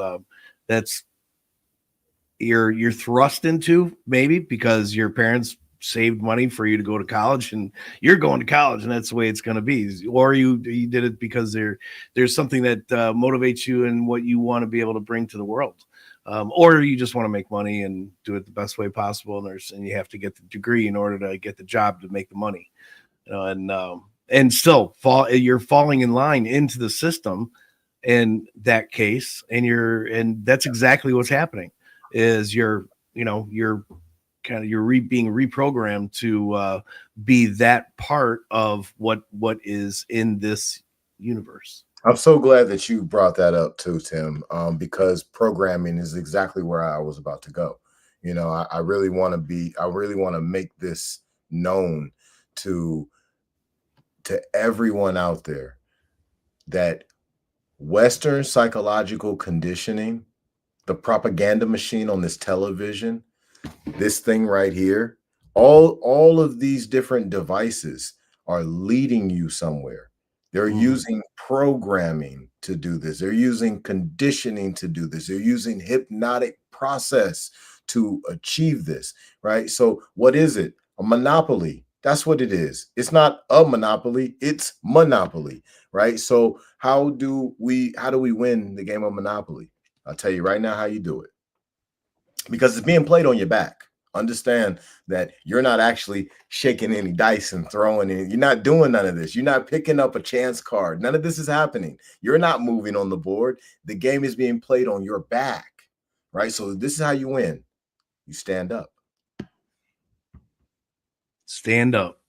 you're thrust into, maybe because your parents saved money for you to go to college and you're going to college and that's the way it's going to be, or you did it because there's something that motivates you and what you want to be able to bring to the world, or you just want to make money and do it the best way possible, and you have to get the degree in order to get the job to make the money, and still you're falling in line into the system in that case, and that's exactly what's happening is you're kind of being reprogrammed to be that part of what is in this universe. I'm so glad that you brought that up too, Tim, because programming is exactly where I was about to go. I really want to make this known to everyone out there that Western psychological conditioning, the propaganda machine on this television, this thing right here, all of these different devices are leading you somewhere. They're Mhm. using programming to do this. They're using conditioning to do this. They're using hypnotic process to achieve this, right? So what is it? A monopoly. That's what it is. It's not a monopoly, it's monopoly, right? So how do we win the game of monopoly? I'll tell you right now how you do it, because it's being played on your back. Understand that you're not actually shaking any dice and throwing any, you're not doing none of this. You're not picking up a chance card. None of this is happening. You're not moving on the board. The game is being played on your back, right? So this is how you win. You stand up. Stand up.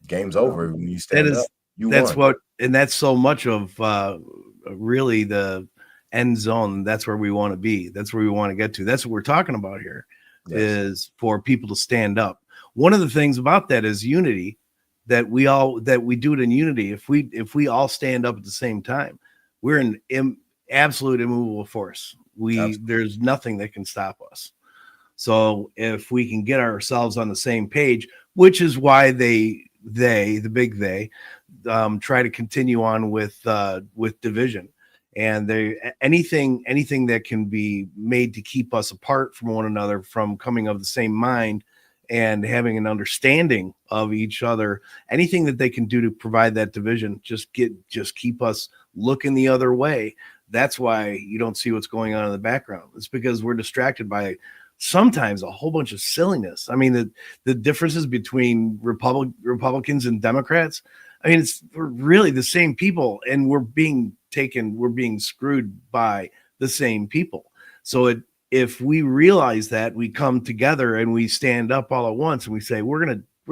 Game's Um, over when you that stand up. is You that's won. what and that's so much of really the end zone. That's where we want to be. That's where we want to get to. That's what we're talking about here, Yes. is for people to stand up. One of the things about that is unity, that we do it in unity. If we all stand up at the same time, we're an absolute immovable force. Absolutely. There's nothing that can stop us. So if we can get ourselves on the same page, which is why the big they try to continue on with division, and anything that can be made to keep us apart from one another, from coming of the same mind and having an understanding of each other, anything that they can do to provide that division, just keep us looking the other way. That's why you don't see what's going on in the background. It's because we're distracted by sometimes a whole bunch of silliness. I mean, the differences between Republicans and Democrats, I mean, we're really the same people, and we're being screwed by the same people. So if we realize that, we come together and we stand up all at once and we say, we're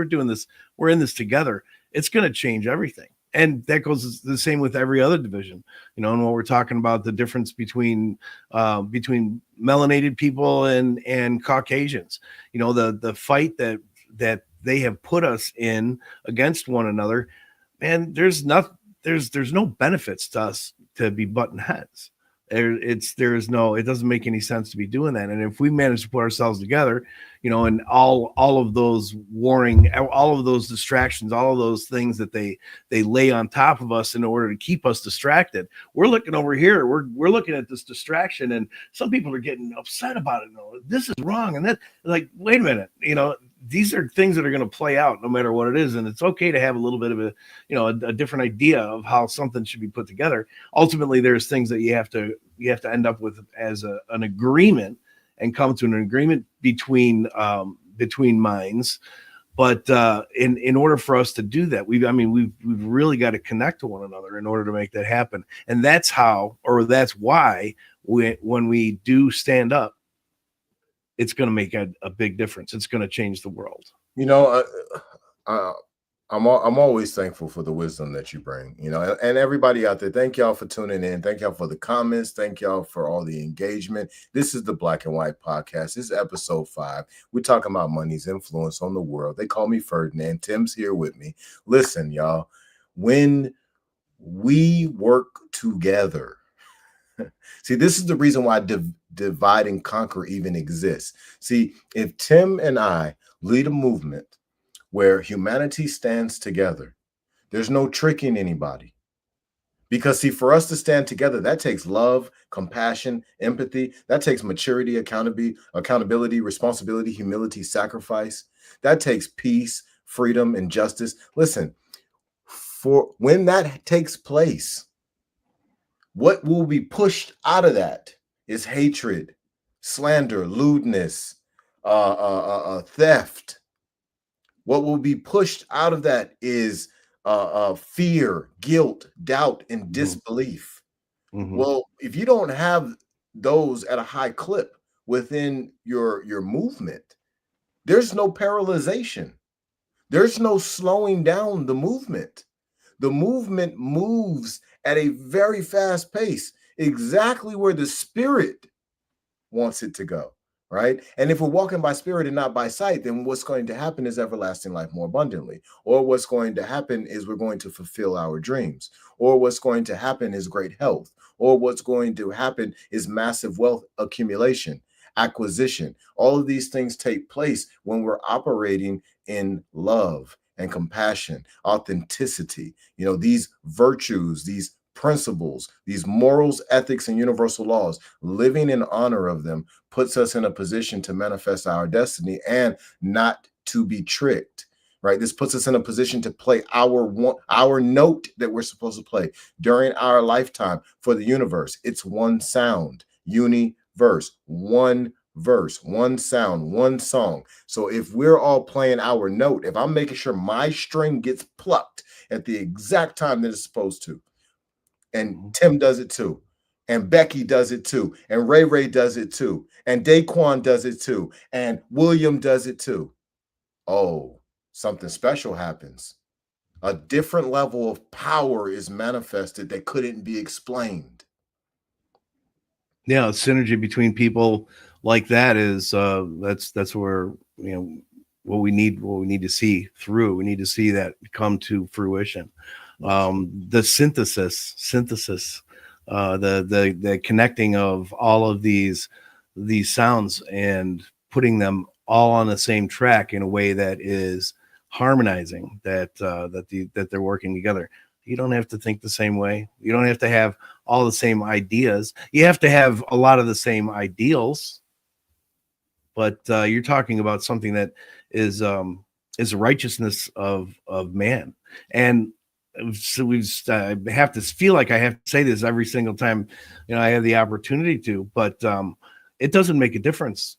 doing this, we're in this together, it's going to change everything. And that goes the same with every other division, and when we're talking about the difference between melanated people and Caucasians, the fight that they have put us in against one another, man, there's no benefits to us to be butting heads. It doesn't make any sense to be doing that. And if we manage to put ourselves together, and all of those all of those distractions, all of those things that they lay on top of us in order to keep us distracted, we're looking over here, we're looking at this distraction, and some people are getting upset about it. No, this is wrong. And that, like, wait a minute, these are things that are going to play out no matter what it is. And it's okay to have a little bit of a different idea of how something should be put together. Ultimately, there's things that you have to end up with as an agreement, and come to an agreement between minds. But in order for us to do that, we've really got to connect to one another in order to make that happen. And that's why when we do stand up, it's going to make a big difference. It's going to change the world. I'm always thankful for the wisdom that you bring, and everybody out there. Thank y'all for tuning in. Thank y'all for the comments. Thank y'all for all the engagement. This is the Black and White Podcast. This is episode 5. We're talking about money's influence on the world. They call me Ferdinand. Tim's here with me. Listen, y'all, when we work together, see, this is the reason why divide and conquer even exists. See, if Tim and I lead a movement where humanity stands together, there's no tricking anybody. Because, see, for us to stand together, that takes love, compassion, empathy. That takes maturity, accountability, responsibility, humility, sacrifice. That takes peace, freedom, and justice. Listen, for when that takes place, what will be pushed out of that is hatred, slander, lewdness, theft. What will be pushed out of that is fear, guilt, doubt, and disbelief. Mm-hmm. Well, if you don't have those at a high clip within your movement, there's no paralyzation. There's no slowing down the movement. The movement moves at a very fast pace, exactly where the spirit wants it to go, right? And if we're walking by spirit and not by sight, then what's going to happen is everlasting life more abundantly. Or what's going to happen is we're going to fulfill our dreams. Or what's going to happen is great health. Or what's going to happen is massive wealth accumulation, acquisition. All of these things take place when we're operating in love and compassion, authenticity, these virtues, these principles, these morals, ethics, and universal laws. Living in honor of them puts us in a position to manifest our destiny and not to be tricked, right? This puts us in a position to play our note that we're supposed to play during our lifetime for the universe. It's one sound, universe, one verse, one sound, one song. So if we're all playing our note, if I'm making sure my string gets plucked at the exact time that it's supposed to, and Tim does it too, and Becky does it too, and Ray does it too, and Daquan does it too, and William does it too, oh, something special happens. A different level of power is manifested that couldn't be explained. Yeah, synergy between people like that is that's where what we need to see through. We need to see that come to fruition. The synthesis, the connecting of all of these sounds and putting them all on the same track in a way that is harmonizing, that they're working together. You don't have to think the same way. You don't have to have all the same ideas. You have to have a lot of the same ideals, but you're talking about something that is the righteousness of man. And so I have to feel like I have to say this every single time, I have the opportunity to, but it doesn't make a difference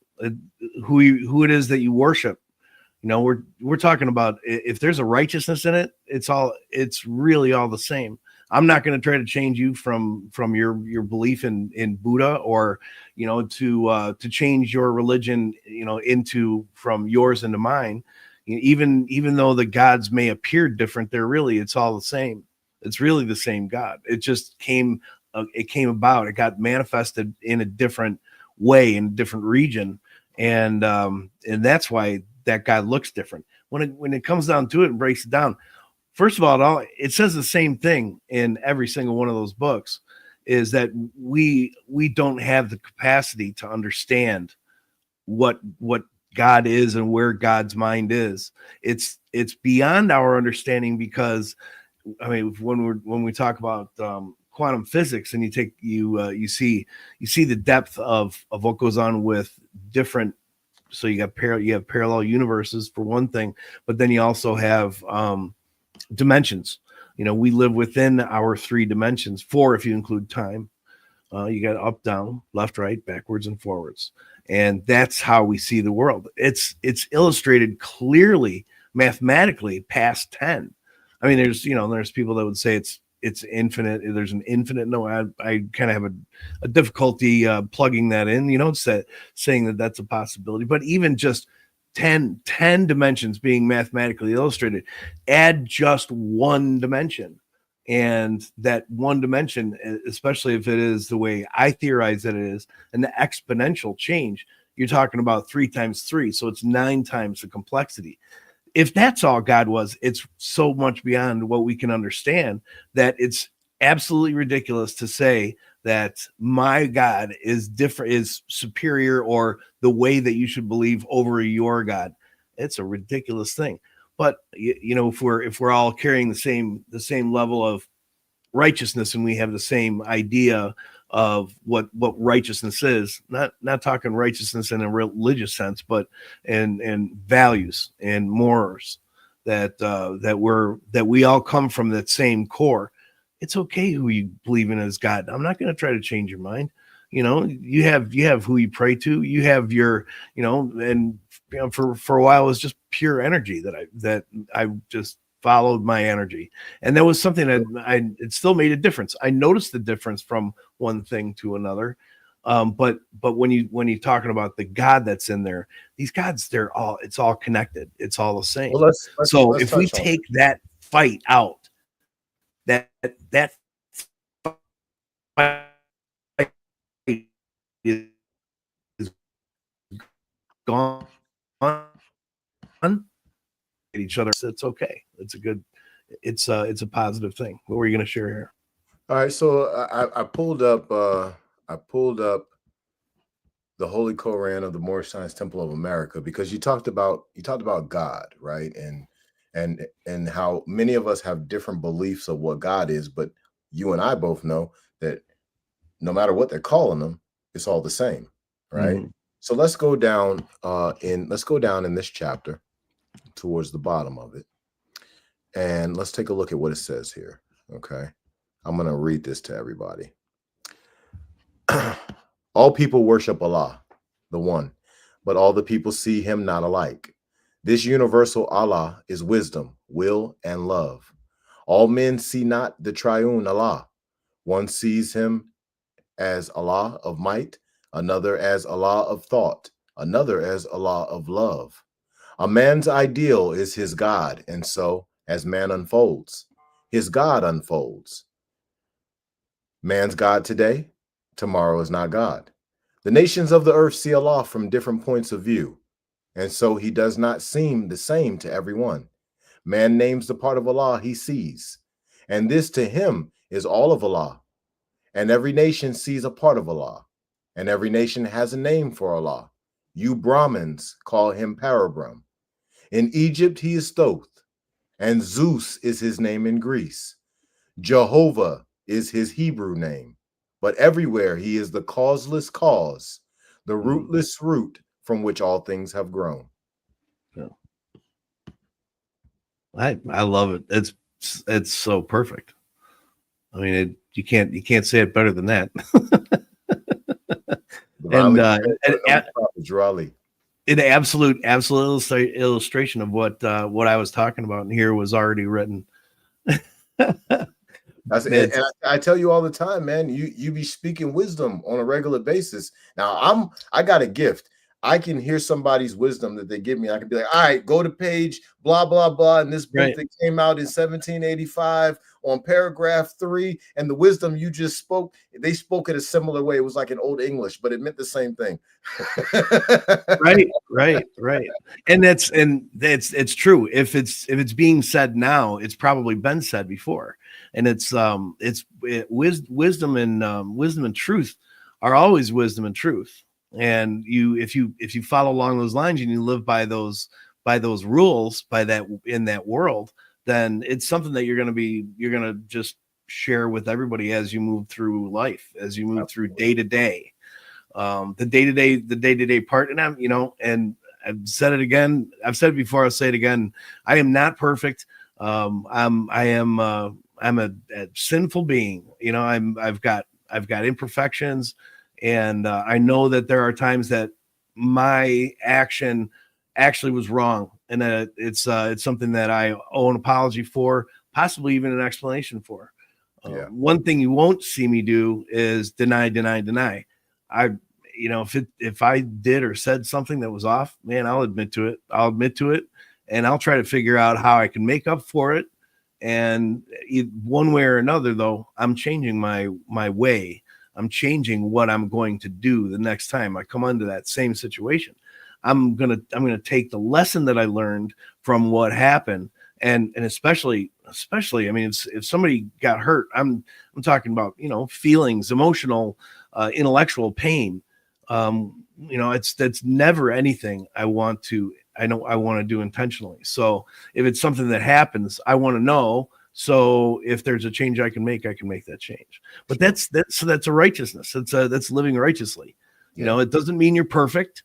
who it is that you worship. We're talking about, if there's a righteousness in it, it's really all the same. I'm not going to try to change you from your belief in Buddha, or to change your religion into from yours into mine. Even though the gods may appear different, it's all the same. It's really the same God. It just came about. It got manifested in a different way, in a different region, and that's why that God looks different. When it comes down to it and breaks it down, first of all, it says the same thing in every single one of those books, is that we don't have the capacity to understand what God is and where God's mind is. It's beyond our understanding, because when we talk about quantum physics, and you see the depth of what goes on with different. So you have parallel universes for one thing, but then you also have dimensions. We live within our 3 dimensions, 4 if you include time. You got up, down, left, right, backwards, and forwards, and that's how we see the world. It's illustrated clearly mathematically past 10. There's people that would say it's infinite. There's an infinite. No, I kind of have a difficulty plugging that in. Saying that that's a possibility, but even just 10 dimensions being mathematically illustrated, add just one dimension, and that one dimension, especially if it is the way I theorize that it is, and the exponential change, you're talking about 3 times 3, so it's 9 times the complexity. If that's all God was, it's so much beyond what we can understand that it's absolutely ridiculous to say that my God is different, is superior, or the way that you should believe over your God. It's a ridiculous thing. But if we're all carrying the same level of righteousness, and we have the same idea of what righteousness is, not talking righteousness in a religious sense, but in values and morals, that we all come from that same core. It's okay who you believe in as God. I'm not going to try to change your mind. You have who you pray to. You have your, and for a while it was just pure energy that I just followed my energy, and that was something that it still made a difference. I noticed the difference from one thing to another. But when you're talking about the God that's in there, these gods, it's all connected. It's all the same. Well, So let's if we touch on take that fight out, that fight is gone at each other. It's okay. It's a positive thing. What were you going to share here? All right, so I pulled up the Holy Koran of the Moorish Science Temple of America, because you talked about God, right? And how many of us have different beliefs of what God is, but you and I both know that no matter what they're calling them, it's all the same, right? Mm-hmm. So let's go down in this chapter towards the bottom of it, and let's take a look at what it says here. Okay, I'm going to read this to everybody. All people worship Allah, the one, but all the people see him not alike. This universal Allah is wisdom, will, and love. All men see not the triune Allah. One sees him as Allah of might, another as Allah of thought, another as Allah of love. A man's ideal is his God, and so, as man unfolds, his God unfolds. Man's God today, tomorrow is not God. The nations of the earth see Allah from different points of view, and so he does not seem the same to everyone. Man names the part of Allah he sees, and this to him is all of Allah. And every nation sees a part of Allah, and every nation has a name for Allah. You Brahmins call him Parabrahm. In Egypt he is Thoth, and Zeus is his name in Greece. Jehovah is his Hebrew name. but everywhere he is the causeless cause, the Mhm. rootless root from which all things have grown. Yeah. I love it. It's so perfect. I mean, you can't say it better than that. And Divinely prepared for an, no prophets, Raleigh. an absolute illustration of what I was talking about in here was already written. And It's I tell you all the time, man, you be speaking wisdom on a regular basis. Now I got a gift. I can hear somebody's wisdom that they give me. I can be like, all right, go to page blah blah blah in this book right. that came out in 1785 on paragraph 3, and the wisdom you just spoke, they spoke it a similar way. It was like an old English, but it meant the same thing. Right. And it's true. If it's being said now, it's probably been said before. And wisdom and truth are always wisdom and truth. And if you follow along those lines and you live by those rules, by that in that world, then it's something that you're going to just share with everybody as you move through life, as you move through day to day. The day-to-day part. And and I've said it again. I've said it before. I'll say it again. I am not perfect. I'm a sinful being. I've got imperfections, and I know that there are times that my action actually was wrong, and that it's something that I owe an apology for, possibly even an explanation for. Yeah. One thing you won't see me do is deny. I, if I did or said something that was off, man, I'll admit to it, and I'll try to figure out how I can make up for it. And one way or another, though, I'm changing my way. I'm changing what I'm going to do the next time I come into that same situation. I'm gonna take the lesson that I learned from what happened, and especially, I mean, if somebody got hurt, I'm talking about feelings, emotional, intellectual pain. That's never anything I want to do intentionally. So if it's something that happens, I want to know. So if there's a change I can make that change. But that's a righteousness. That's living righteously. It doesn't mean you're perfect.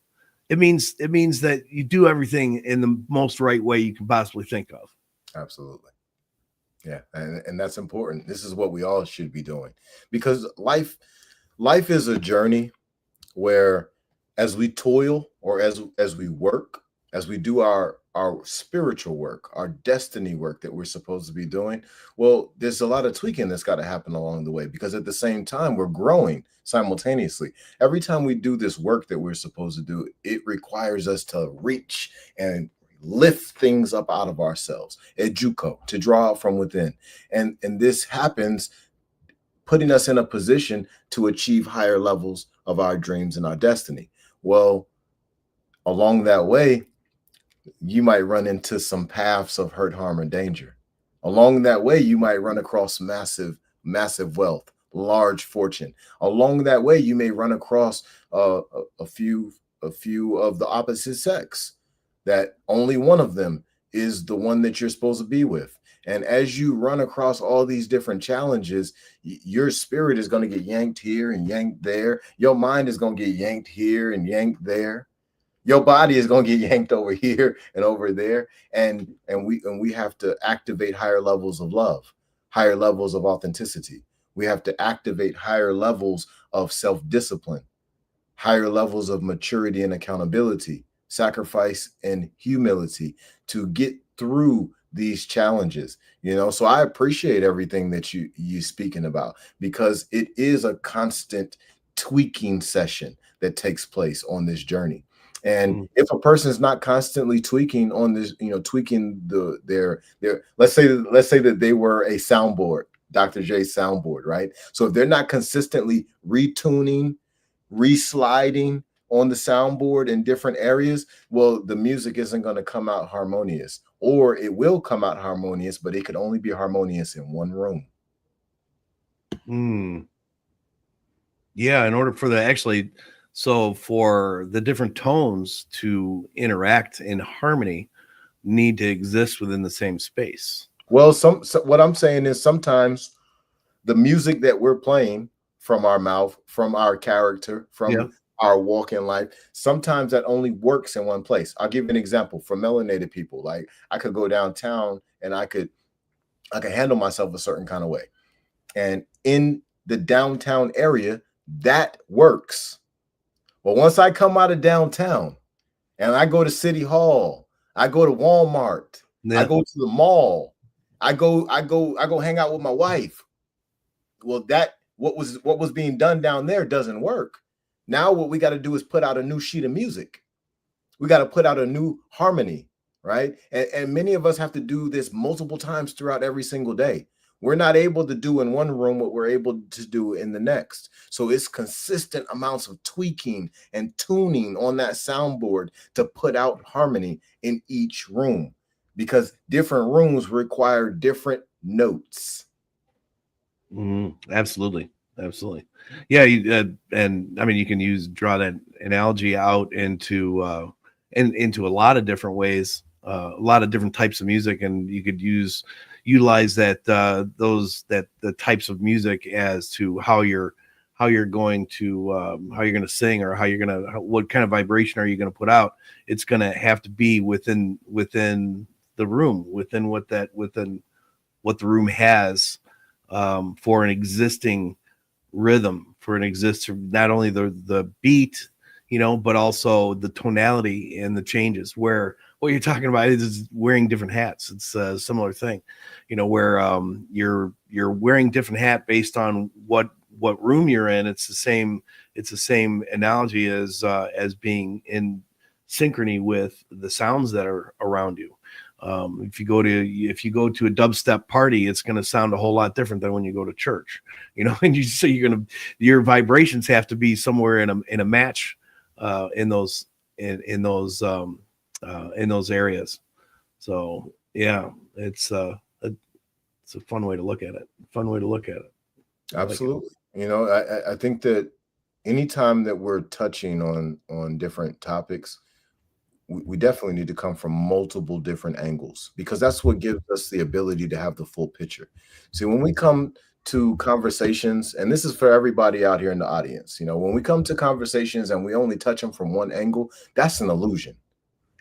It means that you do everything in the most right way you can possibly think of. Absolutely. Yeah, and that's important. This is what we all should be doing, because life is a journey where, as we toil, or as we work, as we do our spiritual work, our destiny work that we're supposed to be doing, well, there's a lot of tweaking that's got to happen along the way, because at the same time we're growing simultaneously. Every time we do this work that we're supposed to do, it requires us to reach and lift things up out of ourselves, educo, to draw out from within. And this happens putting us in a position to achieve higher levels of our dreams and our destiny. Well, along that way, you might run into some paths of hurt, harm, and danger. Along that way, you might run across massive wealth, large fortune. Along that way, you may run across a few of the opposite sex, that only one of them is the one that you're supposed to be with. And as you run across all these different challenges, your spirit is going to get yanked here and yanked there. Your mind is going to get yanked here and yanked there. Your body is going to get yanked over here and over there. And we have to activate higher levels of love, higher levels of authenticity. We have to activate higher levels of self-discipline, higher levels of maturity and accountability, sacrifice and humility to get through these challenges. So I appreciate everything that you speaking about, because it is a constant tweaking session that takes place on this journey. And if a person is not constantly tweaking on this, tweaking their let's say that they were a soundboard, Dr. J soundboard, right? So if they're not consistently retuning, resliding on the soundboard in different areas, well, the music isn't going to come out harmonious, or it will come out harmonious, but it could only be harmonious in one room. Yeah, in order for for the different tones to interact in harmony, need to exist within the same space. Well, what I'm saying is, sometimes the music that we're playing from our mouth, from our character, Yeah. from our walk in life. Sometimes that only works in one place. I'll give you an example for melanated people. Like I could go downtown and I could handle myself a certain kind of way. And in the downtown area, that works. But once I come out of downtown and I go to City Hall, I go to Walmart, I Yeah. go to the mall, I go hang out with my wife. Well, that what was being done down there doesn't work. Now what we got to do is put out a new sheet of music. We got to put out a new harmony, right? And many of us have to do this multiple times throughout every single day. We're not able to do in one room what we're able to do in the next. So it's consistent amounts of tweaking and tuning on that soundboard to put out harmony in each room because different rooms require different notes. Absolutely. Absolutely. Yeah. And I mean, you can draw that analogy out into a lot of different ways, a lot of different types of music. And you could utilize the types of music as to how you're going to sing, or what kind of vibration are you going to put out. It's going to have to be within the room, within what the room has, for an existing rhythm, for an not only the beat, but also the tonality and the changes. Where what you're talking about is wearing different hats. It's a similar thing, where you're wearing different hat based on what room you're in. It's the same analogy as being in synchrony with the sounds that are around you. If you go to a dubstep party, it's going to sound a whole lot different than when you go to church, and your vibrations have to be somewhere in a match, in those areas. So yeah, it's a fun way to look at it. Absolutely. I think that anytime that we're touching on different topics, we definitely need to come from multiple different angles because that's what gives us the ability to have the full picture. See, when we come to conversations, and this is for everybody out here in the audience, when we come to conversations and we only touch them from one angle, that's an illusion.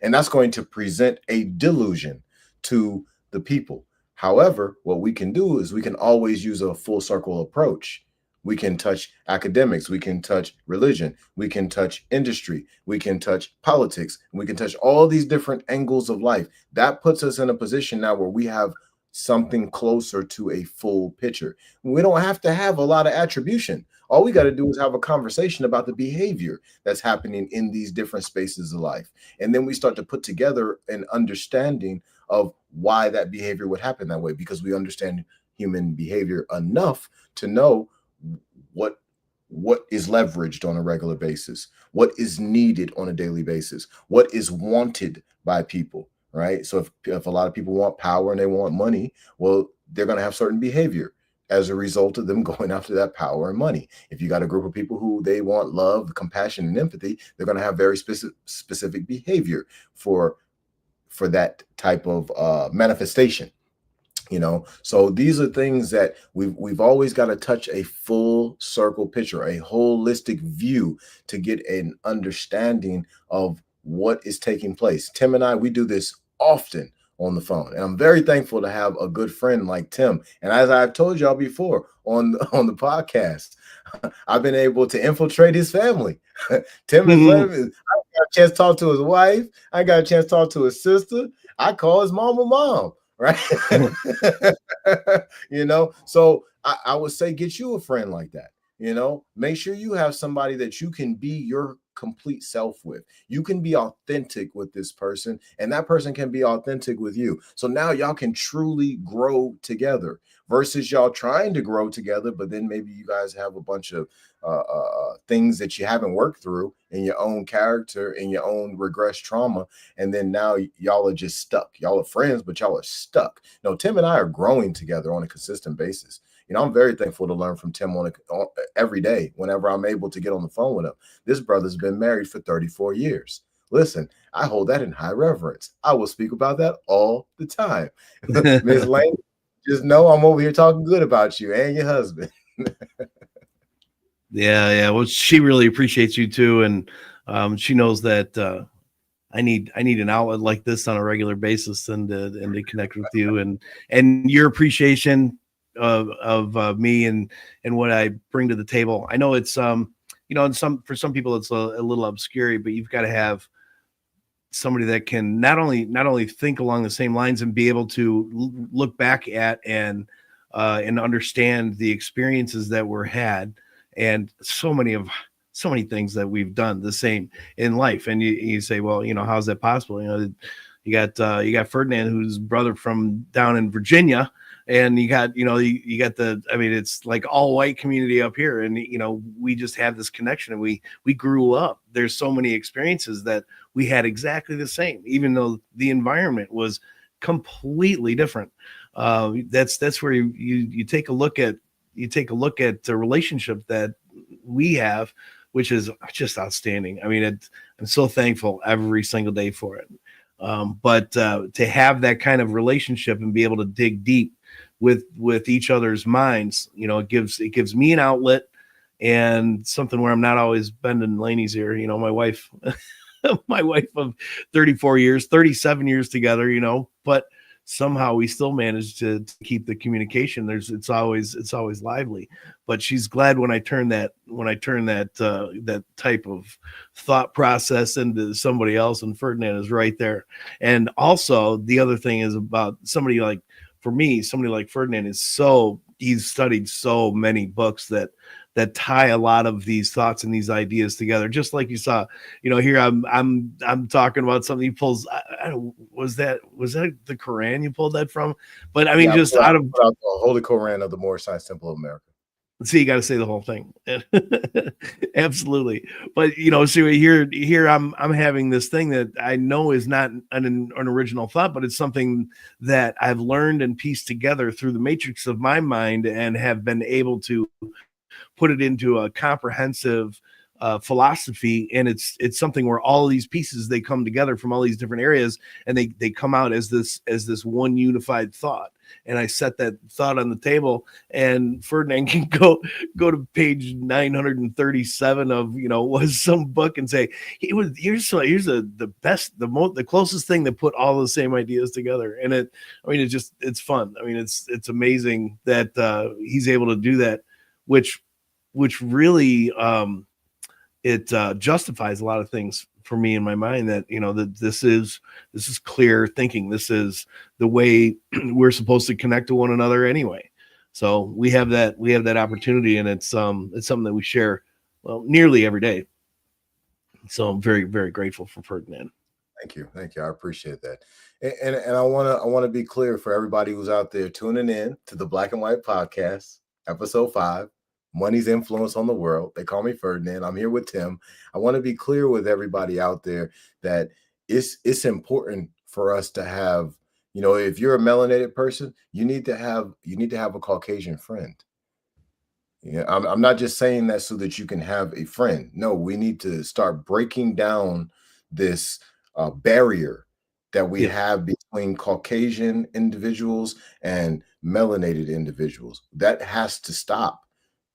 And that's going to present a delusion to the people. However, what we can do is we can always use a full circle approach. We can touch academics, we can touch religion, we can touch industry, we can touch politics, we can touch all these different angles of life. That puts us in a position now where we have something closer to a full picture. We don't have to have a lot of attribution. All we got to do is have a conversation about the behavior that's happening in these different spaces of life. And then we start to put together an understanding of why that behavior would happen that way, because we understand human behavior enough to know what is leveraged on a regular basis, what is needed on a daily basis, what is wanted by people, right? So if a lot of people want power and they want money, well, they're going to have certain behavior as a result of them going after that power and money. If you got a group of people who they want love, compassion, and empathy, they're going to have very specific behavior for that type of manifestation. So these are things that we've always got to touch a full circle picture, a holistic view, to get an understanding of what is taking place. Tim and I, we do this often on the phone, and I'm very thankful to have a good friend like Tim. And as I've told y'all before on the podcast, I've been able to infiltrate his family. Tim is I got a chance to talk to his wife. I got a chance to talk to his sister. I call his mom, right? So I would say get you a friend like that. Make sure you have somebody that you can be your complete self with. You can be authentic with this person, and that person can be authentic with you. So now y'all can truly grow together versus y'all trying to grow together, but then maybe you guys have a bunch of things that you haven't worked through in your own character, in your own regressed trauma, and then now y'all are just stuck. Y'all are friends, but y'all are stuck. Tim and I are growing together on a consistent basis. I'm very thankful to learn from Tim every day whenever I'm able to get on the phone with him. This brother's been married for 34 years. Listen, I hold that in high reverence. I will speak about that all the time. Ms. Lane, just know I'm over here talking good about you and your husband. Yeah. Well, she really appreciates you too, and she knows that I need an outlet like this on a regular basis, and to connect with you, and your appreciation of me and what I bring to the table. I know it's and for some people it's a little obscure, but you've got to have somebody that can not only think along the same lines and be able to look back at and understand the experiences that were had, and so many things that we've done the same in life. And you say, well, how's that possible? You got Ferdinand, who's brother from down in Virginia, and you got I mean, it's like all white community up here, and we just have this connection, and we grew up. There's so many experiences that we had exactly the same, even though the environment was completely different. That's where you take a look at the relationship that we have, which is just outstanding. I mean, I'm so thankful every single day for it. But to have that kind of relationship and be able to dig deep with each other's minds, it gives me an outlet and something where I'm not always bending Laney's ear. My wife, my wife of 34 years, 37 years together, but somehow we still manage to keep the communication. It's always lively, but she's glad when I turn that type of thought process into somebody else, and Ferdinand is right there. And also the other thing is about somebody like, for me, somebody like Ferdinand he's studied so many books that tie a lot of these thoughts and these ideas together. Just like you saw, here I'm talking about something he pulls. I don't, was that the Quran you pulled that from? But I mean, Yeah, just out of the Holy Koran of the Moorish Science Temple of America. see, you got to say the whole thing. Absolutely. But so here I'm having this thing that I know is not an original thought, but it's something that I've learned and pieced together through the matrix of my mind, and have been able to put it into a comprehensive philosophy. And it's something where all these pieces, they come together from all these different areas, and they come out as this one unified thought. And I set that thought on the table, and Ferdinand can go to page 937 of was some book, and say here's the best, the closest thing that put all the same ideas together. And it's fun. I mean, it's amazing that he's able to do that, which really it justifies a lot of things for me in my mind, that that this is clear thinking. This is the way we're supposed to connect to one another anyway. So we have that opportunity, and it's something that we share, well, nearly every day. So I'm very, very grateful for Ferdinand. Thank you. I appreciate that. And I want to be clear for everybody who's out there tuning in to the Black and White Podcast, episode 5, Money's Influence on the World. They call me Ferdinand. I'm here with Tim. I want to be clear with everybody out there that it's important for us to have, if you're a melanated person, you need to have a Caucasian friend. Yeah, I'm not just saying that so that you can have a friend. No, we need to start breaking down this barrier that we have between Caucasian individuals and melanated individuals. That has to stop.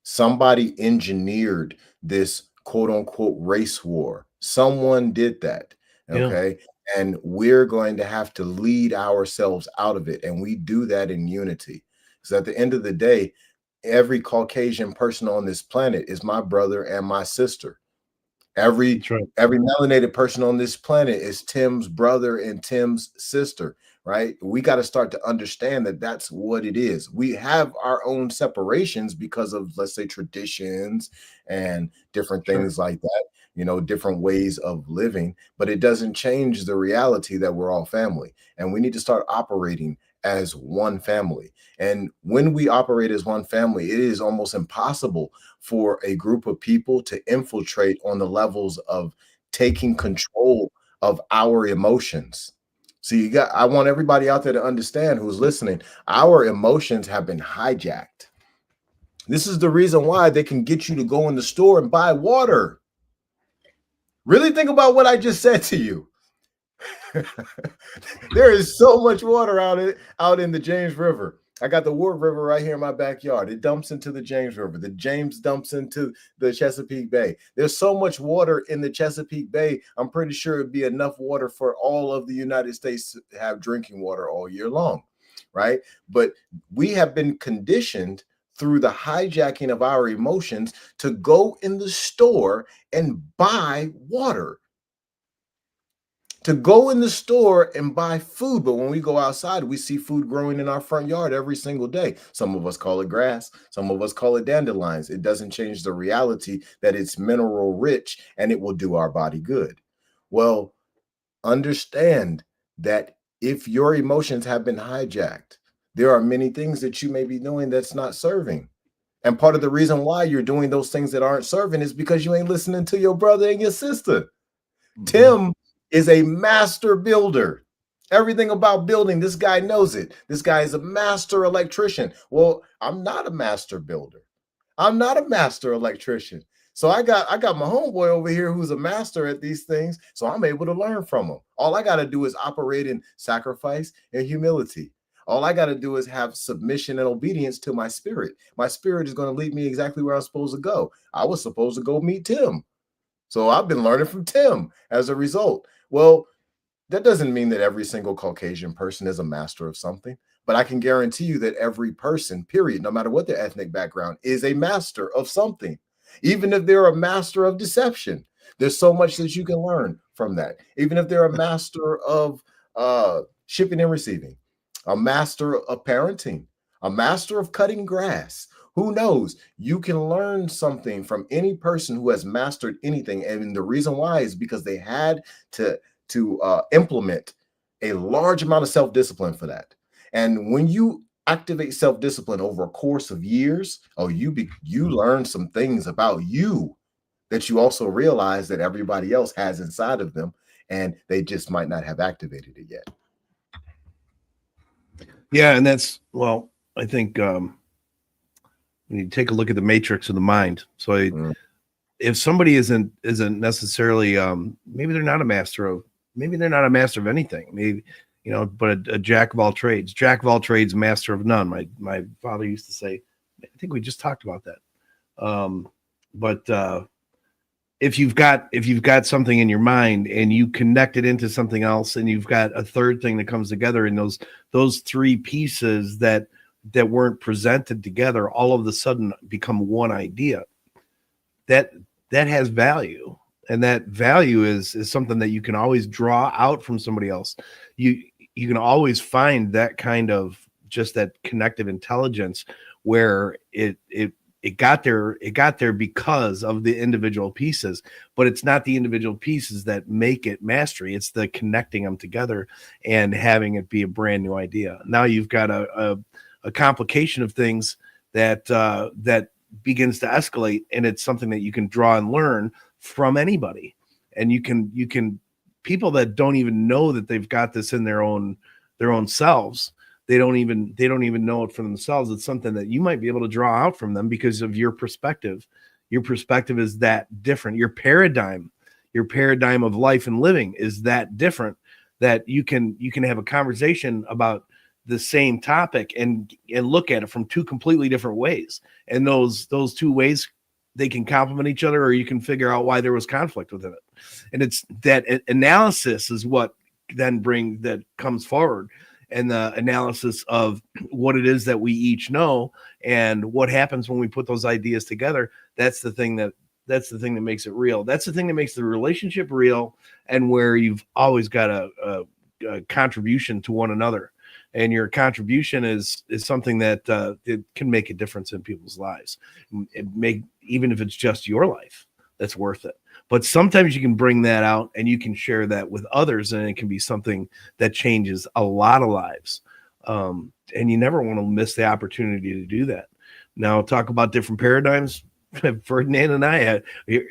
Somebody engineered this quote unquote race war. Someone did that. Okay. Yeah. And we're going to have to lead ourselves out of it. And we do that in unity. Because at the end of the day, every Caucasian person on this planet is my brother and my sister. Every melanated person on this planet is Tim's brother and Tim's sister, right? We got to start to understand that that's what it is. We have our own separations because of, let's say, traditions and different things like that, different ways of living, but it doesn't change the reality that we're all family, and we need to start operating as one family. And when we operate as one family, it is almost impossible for a group of people to infiltrate on the levels of taking control of our emotions. So I want everybody out there to understand, who's listening, our emotions have been hijacked. This is the reason why they can get you to go in the store and buy water. Really think about what I just said to you. There is so much water out in the James River. I got the Wood River right here in my backyard. It dumps into the James River. The James dumps into the Chesapeake Bay. There's so much water in the Chesapeake Bay. I'm pretty sure it'd be enough water for all of the United States to have drinking water all year long, right? But we have been conditioned through the hijacking of our emotions to go in the store and buy water, to go in the store and buy food. But when we go outside, we see food growing in our front yard every single day. Some of us call it grass, some of us call it dandelions. It doesn't change the reality that it's mineral rich and it will do our body good. Well, understand that if your emotions have been hijacked, there are many things that you may be doing that's not serving. And part of the reason why you're doing those things that aren't serving is because you ain't listening to your brother and your sister. Tim is a master builder. Everything about building, this guy knows it. This guy is a master electrician. Well, I'm not a master builder. I'm not a master electrician. So I got my homeboy over here who's a master at these things. So I'm able to learn from him. All I got to do is operate in sacrifice and humility. All I got to do is have submission and obedience to my spirit. My spirit is going to lead me exactly where I'm supposed to go. I was supposed to go meet Tim. So I've been learning from Tim as a result. Well, that doesn't mean that every single Caucasian person is a master of something, but I can guarantee you that every person, period, no matter what their ethnic background, is a master of something. Even if they're a master of deception, there's so much that you can learn from that. Even if they're a master of shipping and receiving, a master of parenting, a master of cutting grass. Who knows? You can learn something from any person who has mastered anything. And the reason why is because they had to implement a large amount of self-discipline for that. And when you activate self-discipline over a course of years, you learn some things about you that you also realize that everybody else has inside of them, and they just might not have activated it yet. Yeah, and that's, well, I think when you take a look at the matrix of the mind. So if somebody isn't necessarily maybe they're not a master of anything, maybe, you know, but a jack of all trades, master of none. My father used to say. I think we just talked about that. But if you've got something in your mind and you connect it into something else, and you've got a third thing that comes together, and those three pieces that weren't presented together all of a sudden become one idea, that has value. And that value is something that you can always draw out from somebody else. You can always find that kind of, just that connective intelligence where it got there because of the individual pieces, but it's not the individual pieces that make it mastery. It's the connecting them together and having it be a brand new idea. Now you've got a complication of things that begins to escalate, and it's something that you can draw and learn from anybody. And you can people that don't even know that they've got this in their own selves. They don't even know it for themselves. It's something that you might be able to draw out from them because of your perspective. Your perspective is that different. Your paradigm of life and living is that different, that you can have a conversation about the same topic and look at it from two completely different ways. And those two ways, they can complement each other, or you can figure out why there was conflict within it. And it's that analysis is what then that comes forward. And the analysis of what it is that we each know and what happens when we put those ideas together. That's the thing that makes it real. That's the thing that makes the relationship real, and where you've always got a contribution to one another. And your contribution is something that it can make a difference in people's lives. Even if it's just your life, that's worth it. But sometimes you can bring that out and you can share that with others, and it can be something that changes a lot of lives. And you never want to miss the opportunity to do that. Now, talk about different paradigms. Ferdinand and I,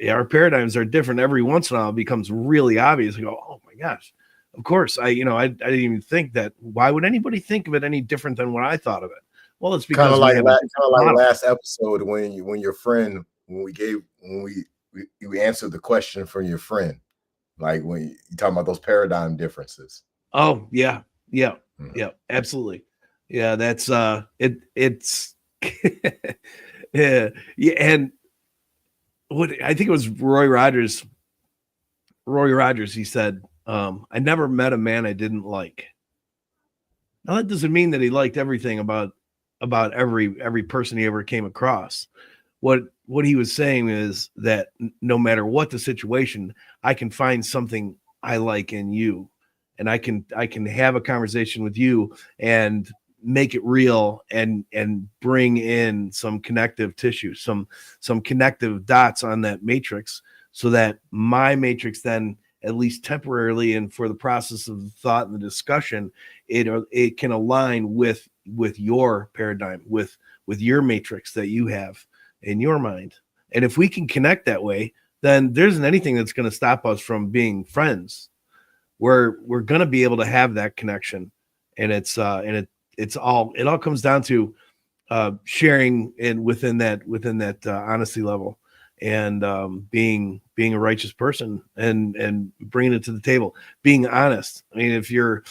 our paradigms are different. Every once in a while, it becomes really obvious. You go, oh my gosh, of course. I didn't even think that. Why would anybody think of it any different than what I thought of it? Well, it's because kind of like last episode when your friend, we answered the question from your friend, like when you talking about those paradigm differences. Oh yeah, absolutely. Yeah, that's it's yeah, yeah, and what I think it was Roy Rogers, he said, I never met a man I didn't like. Now that doesn't mean that he liked everything about every person he ever came across. What he was saying is that no matter what the situation, I can find something I like in you, and I can have a conversation with you and make it real and bring in some connective tissue, some connective dots on that matrix, so that my matrix then, at least temporarily and for the process of the thought and the discussion, it can align with your paradigm, with your matrix that you have in your mind. And if we can connect that way, then there isn't anything that's going to stop us from being friends. We're going to be able to have that connection, and it all comes down to sharing and within that honesty level, and being a righteous person, and bringing it to the table, being honest. I mean, if you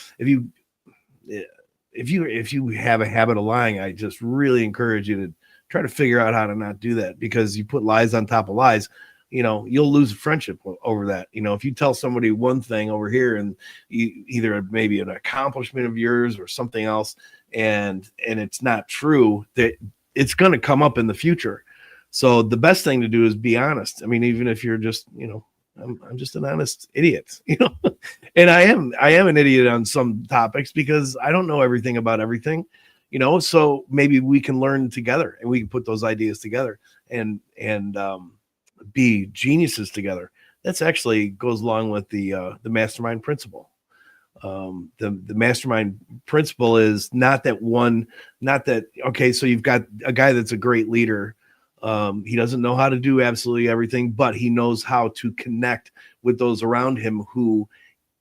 if you have a habit of lying, I just really encourage you to try to figure out how to not do that, because you put lies on top of lies. You'll lose a friendship over that. If you tell somebody one thing over here, and either maybe an accomplishment of yours or something else, and it's not true, that it's going to come up in the future. So the best thing to do is be honest. I mean, even if you're just, I'm just an honest idiot, and I am an idiot on some topics because I don't know everything about everything, so maybe we can learn together, and we can put those ideas together, and be geniuses together. That's actually goes along with the mastermind principle. The mastermind principle is not that, okay, so you've got a guy that's a great leader. He doesn't know how to do absolutely everything, but he knows how to connect with those around him who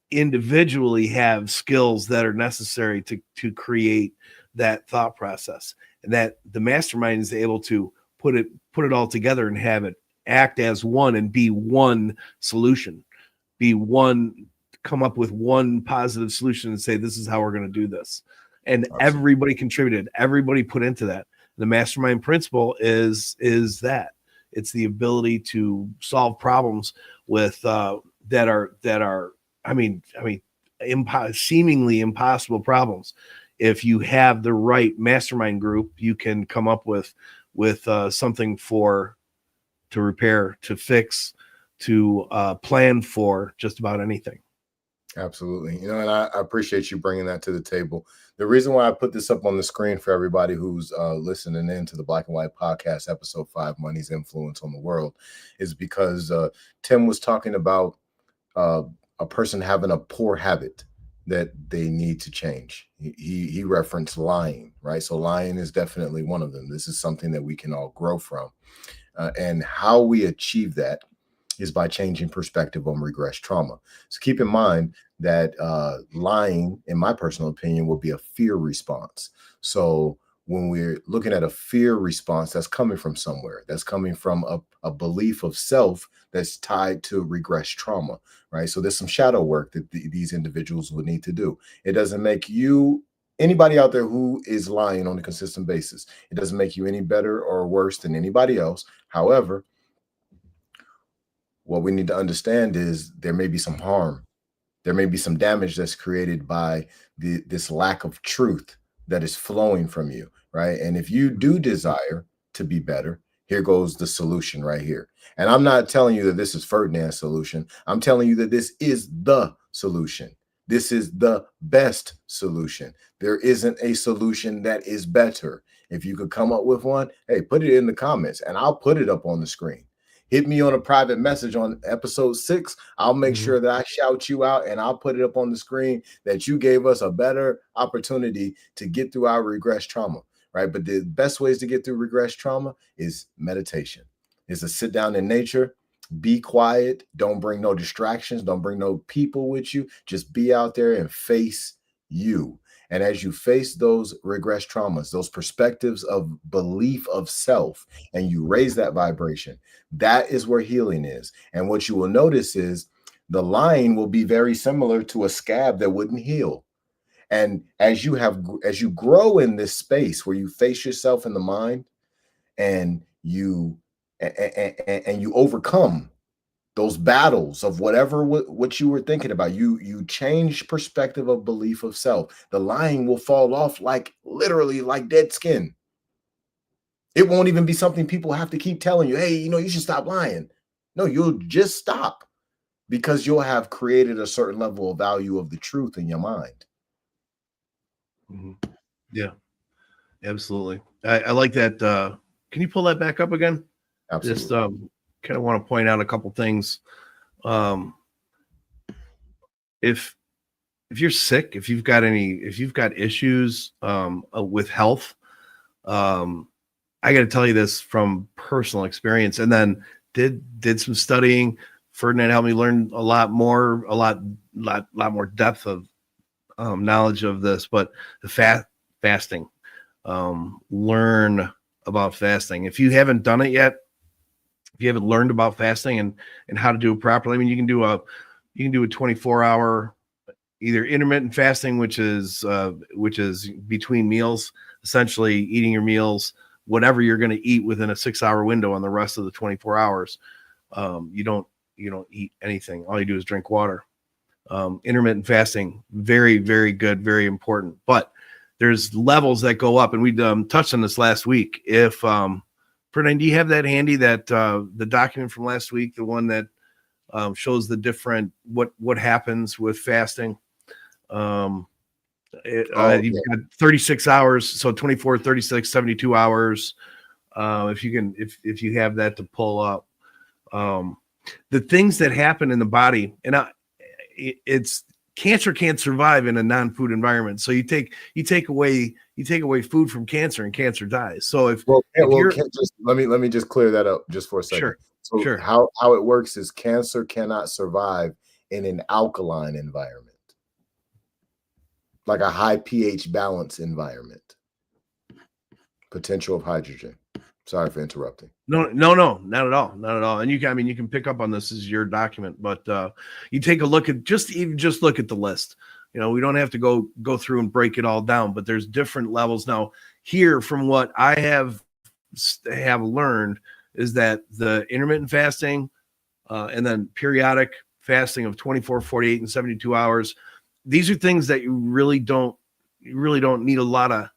individually have skills that are necessary to create that thought process, and that the mastermind is able to put it all together and have it act as one, and be one solution, be one, come up with one positive solution and say, this is how we're going to do this. And Absolutely. everybody contributed, everybody put into that. The mastermind principle is that it's the ability to solve problems with that are I mean seemingly impossible problems. If you have the right mastermind group, you can come up with something to repair, to fix, to plan for just about anything. Absolutely. And I appreciate you bringing that to the table. The reason why I put this up on the screen for everybody who's listening in to the Black and White Podcast, episode 5, Money's Influence on the World, is because Tim was talking about uh, a person having a poor habit that they need to change. He referenced lying, right? So lying is definitely one of them. This is something that we can all grow from. And how we achieve that is by changing perspective on regress trauma. So keep in mind that lying, in my personal opinion, will be a fear response. So when we're looking at a fear response, that's coming from somewhere, that's coming from a belief of self that's tied to regress trauma, right? So there's some shadow work that these individuals would need to do. It doesn't make you, anybody out there who is lying on a consistent basis, it doesn't make you any better or worse than anybody else. However, what we need to understand is there may be some harm, there may be some damage that's created by this lack of truth that is flowing from you, right? And if you do desire to be better, here goes the solution right here. And I'm not telling you that this is Ferdinand's solution. I'm telling you that this is the solution. This is the best solution. There isn't a solution that is better. If you could come up with one, hey, put it in the comments and I'll put it up on the screen. Hit me on a private message on episode 6. I'll make Mhm. sure that I shout you out and I'll put it up on the screen that you gave us a better opportunity to get through our regress trauma, right? But the best ways to get through regress trauma is meditation. Is to sit down in nature, be quiet, don't bring no distractions, don't bring no people with you. Just be out there and face you. And as you face those regress traumas, those perspectives of belief of self, and you raise that vibration, that is where healing is. And what you will notice is the line will be very similar to a scab that wouldn't heal. And as you grow in this space where you face yourself in the mind, and you overcome those battles of whatever what you were thinking about, you change perspective of belief of self. The lying will fall off, like literally like dead skin. It won't even be something people have to keep telling you, hey, you should stop lying. No, you'll just stop, because you'll have created a certain level of value of the truth in your mind. Yeah, absolutely. I like that. Can you pull that back up again? Absolutely. Just kind of want to point out a couple things. If you're sick, if you've got issues with health, I got to tell you this from personal experience, and then did some studying. Ferdinand helped me learn a lot more depth of knowledge of this. But the fasting, learn about fasting. If you haven't done it yet, if you haven't learned about fasting and how to do it properly, I mean, you can do a 24-hour either intermittent fasting, which is between meals, essentially eating your meals, whatever you're going to eat within a 6-hour window on the rest of the 24 hours. You don't eat anything. All you do is drink water. Intermittent fasting, very, very good, very important. But there's levels that go up, and we touched on this last week. If Ferdinand, do you have that handy, that the document from last week, the one that shows the different what happens with fasting? You've got 36 hours, so 24, 36, 72 hours. If you have that to pull up, the things that happen in the body, and it's cancer can't survive in a non-food environment. So you take away food from cancer, and cancer dies. So if let me just clear that up just for a second. Sure. So sure. How it works is cancer cannot survive in an alkaline environment, like a high pH balance environment. Potential of hydrogen. Sorry for interrupting. No, not at all. And you can pick up on this as your document, but you take a look at just look at the list. We don't have to go through and break it all down, but there's different levels. Now, here, from what I have learned, is that the intermittent fasting and then periodic fasting of 24, 48, and 72 hours, these are things that you really don't need a lot of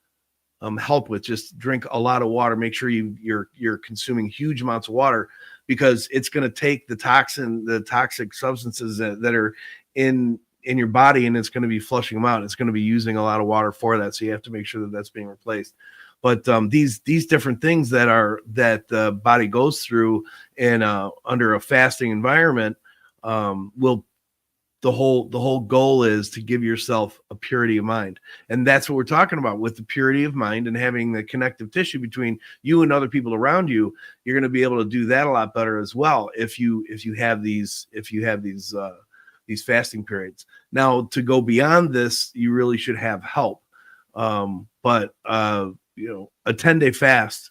help with. Just drink a lot of water. Make sure you're consuming huge amounts of water, because it's going to take the toxic substances that are in your body, and it's going to be flushing them out. It's going to be using a lot of water for that. So you have to make sure that that's being replaced. But these different things that the body goes through in under a fasting environment will. The whole goal is to give yourself a purity of mind. And that's what we're talking about with the purity of mind and having the connective tissue between you and other people around you. You're going to be able to do that a lot better as well if you have these fasting periods. Now, to go beyond this, you really should have help. But a 10-day fast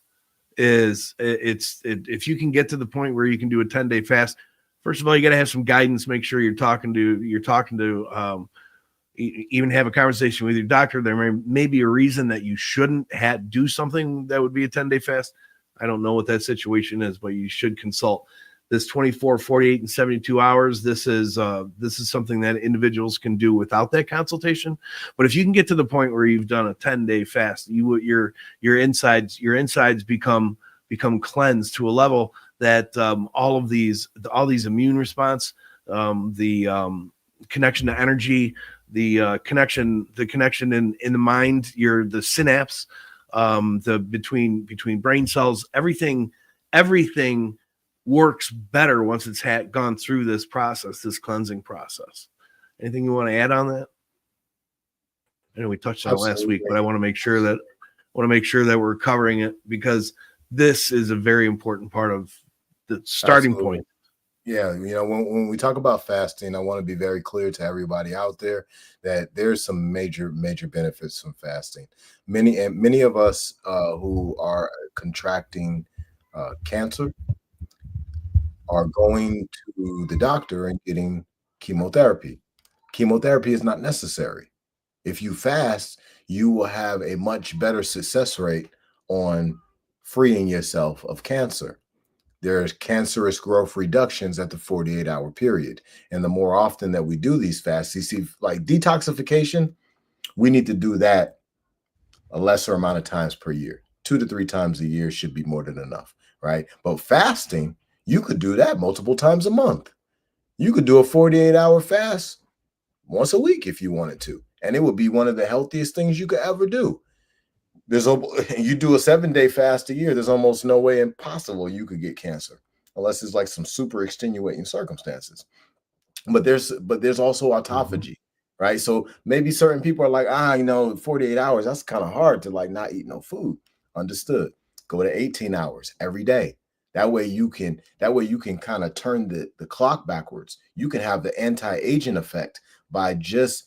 if you can get to the point where you can do a 10-day fast. First of all, you got to have some guidance. Make sure you're talking to even have a conversation with your doctor. There may be a reason that you shouldn't do something that would be a 10-day fast. I don't know what that situation is, but you should consult. This 24, 48, and 72 hours, this is something that individuals can do without that consultation. But if you can get to the point where you've done a 10-day fast, your insides become cleansed to a level that all these immune response, the connection to energy, the connection in the mind, the synapse, between brain cells, everything works better once it's gone through this cleansing process. Anything you want to add on that? I know we touched on it last week, but I want to make sure that we're covering it, because this is a very important part of the starting point. Yeah, when we talk about fasting, I want to be very clear to everybody out there that there's some major benefits from fasting. Many of us who are contracting cancer are going to the doctor and getting chemotherapy. Chemotherapy is not necessary. If you fast, you will have a much better success rate on freeing yourself of cancer. There's cancerous growth reductions at the 48-hour period. And the more often that we do these fasts, you see, like detoxification, we need to do that a lesser amount of times per year. 2 to 3 times a year should be more than enough, right? But fasting, you could do that multiple times a month. You could do a 48-hour fast once a week if you wanted to. And it would be one of the healthiest things you could ever do. You do a 7-day fast a year, there's almost no way impossible you could get cancer unless it's like some super extenuating circumstances. But there's also autophagy, right? So maybe certain people are like, 48 hours, that's kind of hard to like not eat no food. Understood. Go to 18 hours every day. That way you can kind of turn the clock backwards. You can have the anti-aging effect by just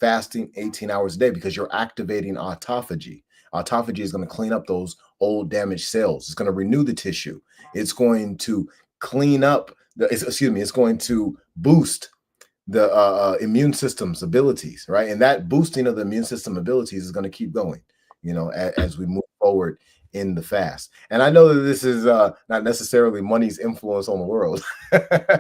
fasting 18 hours a day because you're activating autophagy. Autophagy is going to clean up those old damaged cells. It's going to renew the tissue. It's going to clean up it's going to boost the immune system's abilities, right? And that boosting of the immune system abilities is going to keep going, as we move forward in the fast. And I know that this is not necessarily money's influence on the world.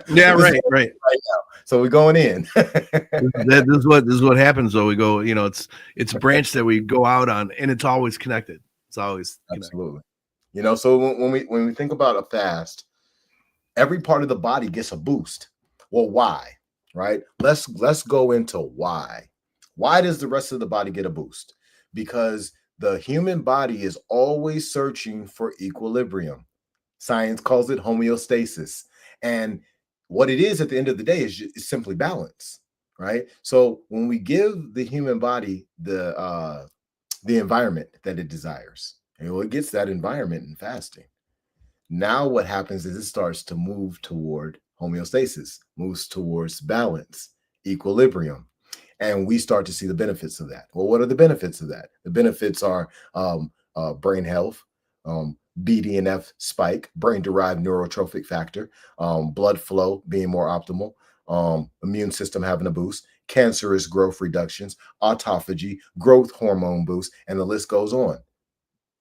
Yeah, right. Right now. So we're going in. This is what happens though. We go, it's a branch that we go out on, and it's always connected. It's always absolutely. So when we think about a fast, every part of the body gets a boost. Well, why? Right? Let's go into why. Why does the rest of the body get a boost? Because the human body is always searching for equilibrium. Science calls it homeostasis. And what it is at the end of the day is simply balance, right? So when we give the human body the environment that it desires, it gets that environment in fasting. Now what happens is it starts to move toward homeostasis, moves towards balance, equilibrium. And we start to see the benefits of that. Well, what are the benefits of that? The benefits are brain health, BDNF spike, brain-derived neurotrophic factor, blood flow being more optimal, immune system having a boost, cancerous growth reductions, autophagy, growth hormone boost, and the list goes on.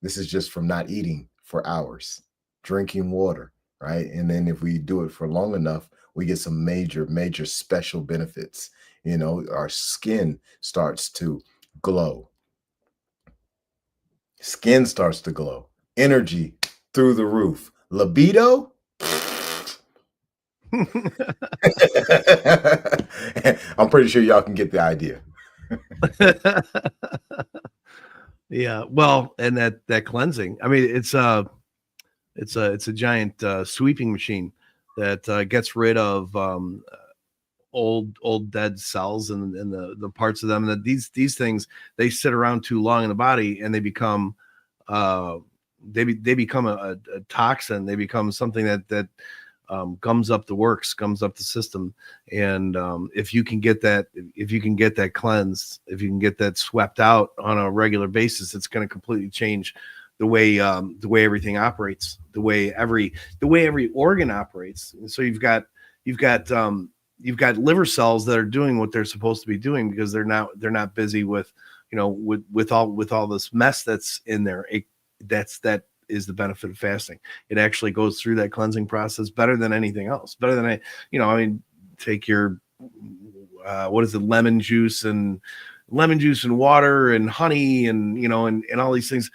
This is just from not eating for hours, drinking water, right? And then if we do it for long enough, we get some major, major special benefits. Our skin starts to glow. Skin starts to glow. Energy through the roof. Libido? I'm pretty sure y'all can get the idea. Yeah, well, and that cleansing. I mean, it's a giant sweeping machine that gets rid of old dead cells and the parts of them that these things, they sit around too long in the body and they become they become a toxin. They become something that gums up the works, gums up the system. And if you can get that cleansed, if you can get that swept out on a regular basis, it's going to completely change the way everything operates, the way every organ operates. And so you've got liver cells that are doing what they're supposed to be doing because they're not busy with with all this mess that's in there. That is the benefit of fasting. It actually goes through that cleansing process better than anything else. Better than take your lemon juice and water and honey and all these things.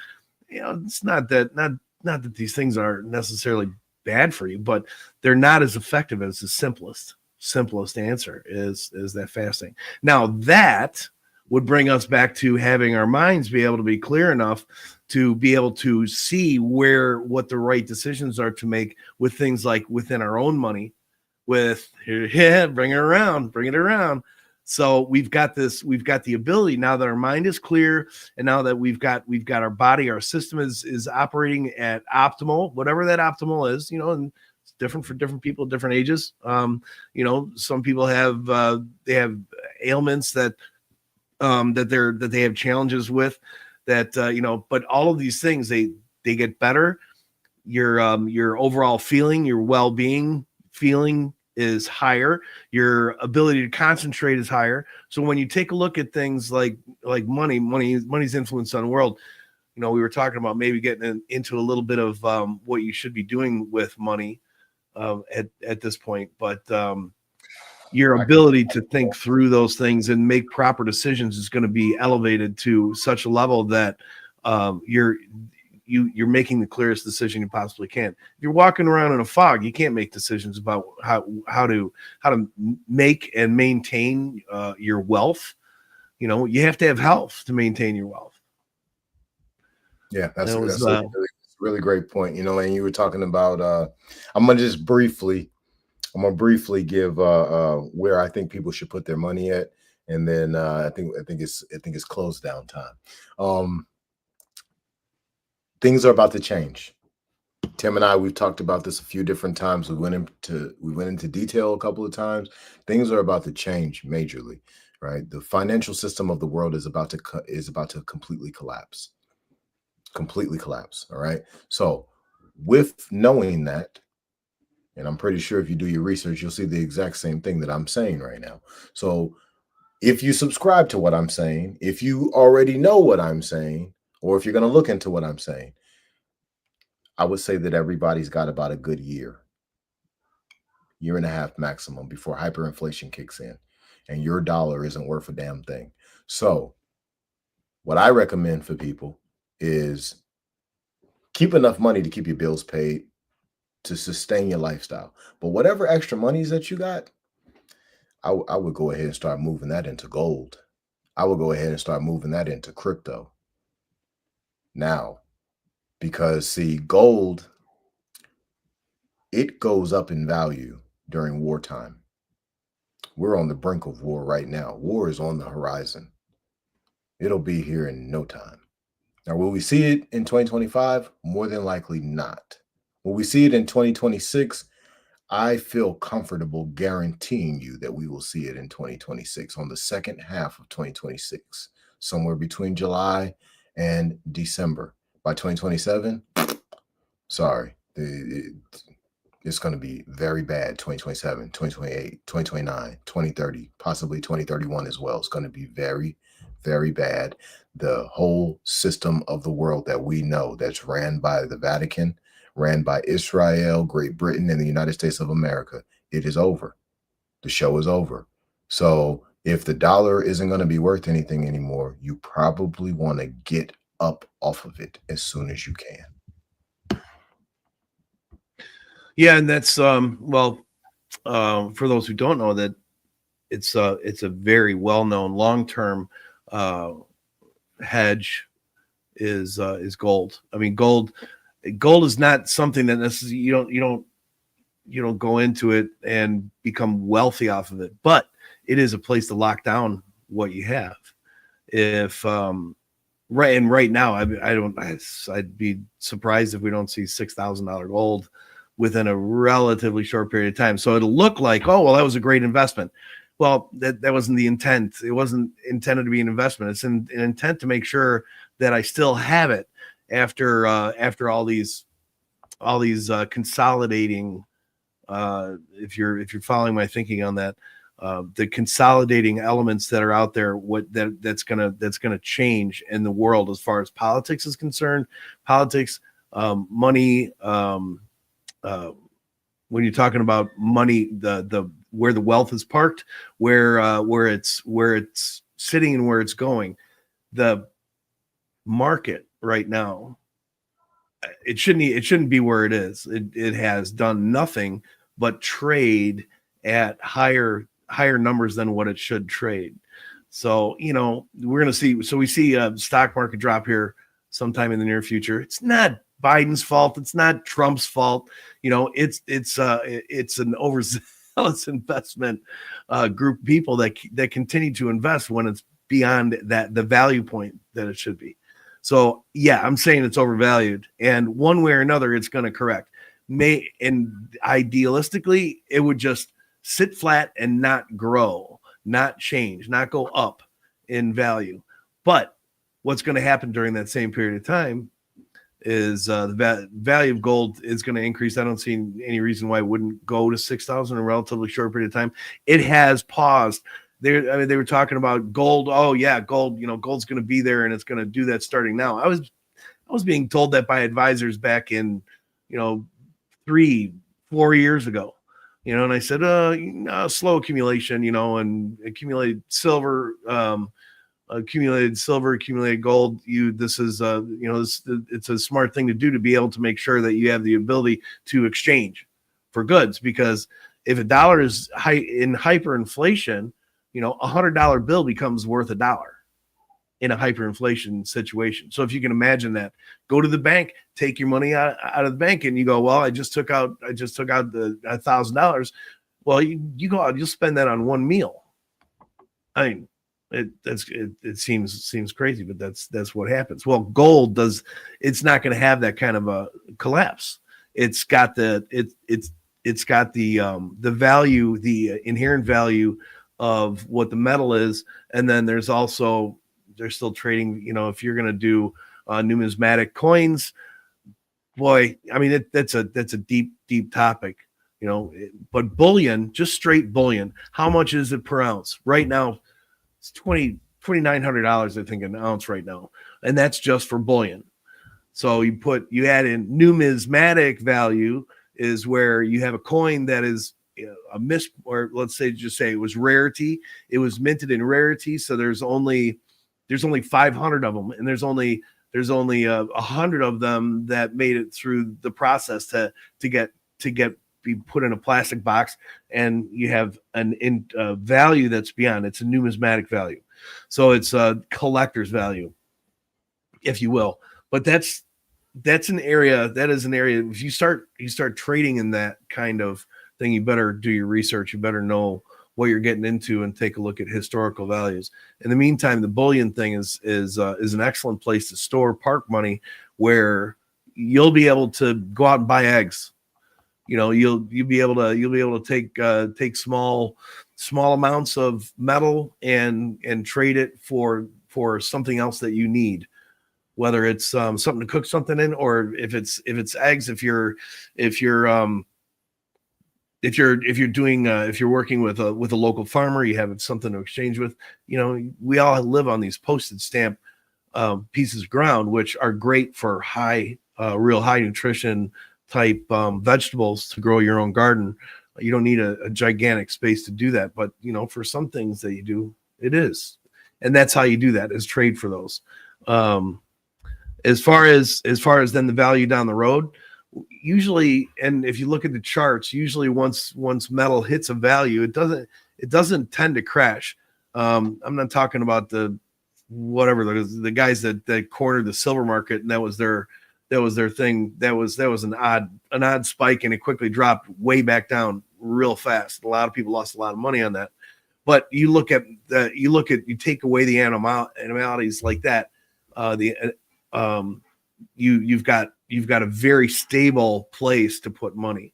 It's not that these things are necessarily bad for you, but they're not as effective as the simplest answer is that fasting. Now that would bring us back to having our minds be able to be clear enough to be able to see what the right decisions are to make with things like within our own money, bring it around. So we've got the ability now that our mind is clear, and now that we've got our body, our system is operating at optimal, whatever that optimal is, and it's different for different people, different ages. Some people have they have ailments that they have challenges with that, but all of these things, they get better. Your overall feeling, your well-being feeling is higher. Your ability to concentrate is higher. So when you take a look at things like money's influence on the world, you know, we were talking about maybe getting into a little bit of what you should be doing with money at this point, but your ability to think through those things and make proper decisions is going to be elevated to such a level that you're making the clearest decision you possibly can. If you're walking around in a fog, you can't make decisions about how to make and maintain your wealth. You know, you have to have health to maintain your wealth. Yeah, that's a really great point. You know, and you were talking about I'm gonna briefly give where I think people should put their money at, and then I think it's close down time. Things are about to change. Tim and I, we've talked about this a few different times. We went into detail a couple of times. Things are about to change majorly, right? The financial system of the world is about to completely collapse. Completely collapse. All right. So with knowing that, and I'm pretty sure if you do your research, you'll see the exact same thing that I'm saying right now. So if you subscribe to what I'm saying, if you already know what I'm saying, or if you're going to look into what I'm saying, I would say that everybody's got about a good year and a half maximum before hyperinflation kicks in and your dollar isn't worth a damn thing. So what I recommend for people is keep enough money to keep your bills paid, to sustain your lifestyle. But whatever extra monies that you got, I would go ahead and start moving that into gold. I would go ahead and start moving that into crypto now, because see, gold, it goes up in value during wartime. We're on the brink of war right now. War is on the horizon. It'll be here in no time. Now, will we see it in 2025? More than likely not. Will we see it in 2026? I feel comfortable guaranteeing you that we will see it in 2026, on the second half of 2026, somewhere between July and December. By 2027, sorry, it's going to be very bad. 2027, 2028, 2029, 2030, possibly 2031 as well. It's going to be very, very bad. The whole system of the world that we know, that's ran by the Vatican, ran by Israel, Great Britain, and the United States of America, it is over. The show is over. So if the dollar isn't going to be worth anything anymore, you probably want to get up off of it as soon as you can. Yeah, and that's for those who don't know, that it's a very well-known long-term hedge is gold. I mean, gold is not something that necessarily you don't go into it and become wealthy off of it, but it is a place to lock down what you have. If right now, I'd be surprised if we don't see $6,000 gold within a relatively short period of time. So it'll look like, oh, well, that was a great investment. Well, that wasn't the intent. It wasn't intended to be an investment. It's an intent to make sure that I still have it after all these consolidating. If you're following my thinking on that, the consolidating elements that are out there, that's gonna change in the world as far as politics is concerned. Politics, money. When you're talking about money, the where the wealth is parked, where it's sitting and where it's going, the market right now, it shouldn't be where it is. It has done nothing but trade at higher numbers than what it should trade. So, you know, we're going to see. So we see a stock market drop here sometime in the near future. It's not Biden's fault. It's not Trump's fault. You know, it's an overzealous investment group of people that continue to invest when it's beyond the value point that it should be. So yeah, I'm saying it's overvalued, and one way or another, it's going to correct. And idealistically, it would just sit flat and not grow, not change, not go up in value. But what's going to happen during that same period of time is the value of gold is going to increase. I don't see any reason why it wouldn't go to 6,000 in a relatively short period of time. It has paused. They were talking about gold. Oh yeah, gold. Gold's going to be there and it's going to do that starting now. I was being told that by advisors back in 3-4 years ago. And I said, slow accumulation, and accumulated silver, accumulated gold. This is, it's a smart thing to do, to be able to make sure that you have the ability to exchange for goods. Because if a dollar is in hyperinflation, $100 bill becomes worth $1 in a hyperinflation situation. So if you can imagine that, go to the bank, take your money out of the bank, and you go, well, I just took out the $1,000. Well, you go out, you'll spend that on one meal. I mean, it seems crazy, but that's what happens. Well, gold it's not going to have that kind of a collapse. It's got the value, the inherent value of what the metal is, and then they're still trading. If you're going to do numismatic coins, boy, I mean that's a deep topic. But bullion, just straight bullion, how much is it per ounce right now? It's $2,900, I think, an ounce right now, and that's just for bullion. So you add in numismatic value, is where you have a coin that is or let's say it was rarity. It was minted in rarity, so there's only 500 of them, and there's only 100 of them that made it through the process to be put in a plastic box, and you have a value that's beyond. It's a numismatic value, so it's a collector's value, if you will. But that's an area. That is an area. If you start trading in that kind of thing, you better do your research. You better know what you're getting into and take a look at historical values. In the meantime, the bullion thing is an excellent place to store park money, where you'll be able to go out and buy eggs. You'll be able to take small amounts of metal and trade it for something else that you need, whether it's something to cook something in, or if it's eggs. If you're working with a local farmer, you have something to exchange with. We all live on these postage stamp pieces of ground, which are great for real high nutrition type vegetables to grow your own garden. You don't need a gigantic space to do that, but for some things that you do, it is, and that's how you do that, is trade for those. As far as then the value down the road, usually, and if you look at the charts, usually once metal hits a value, it doesn't tend to crash. I'm not talking about the guys that cornered the silver market, and that was their thing. That was an odd spike, and it quickly dropped way back down real fast. A lot of people lost a lot of money on that. But you take away the anomalies like that, you've got a very stable place to put money.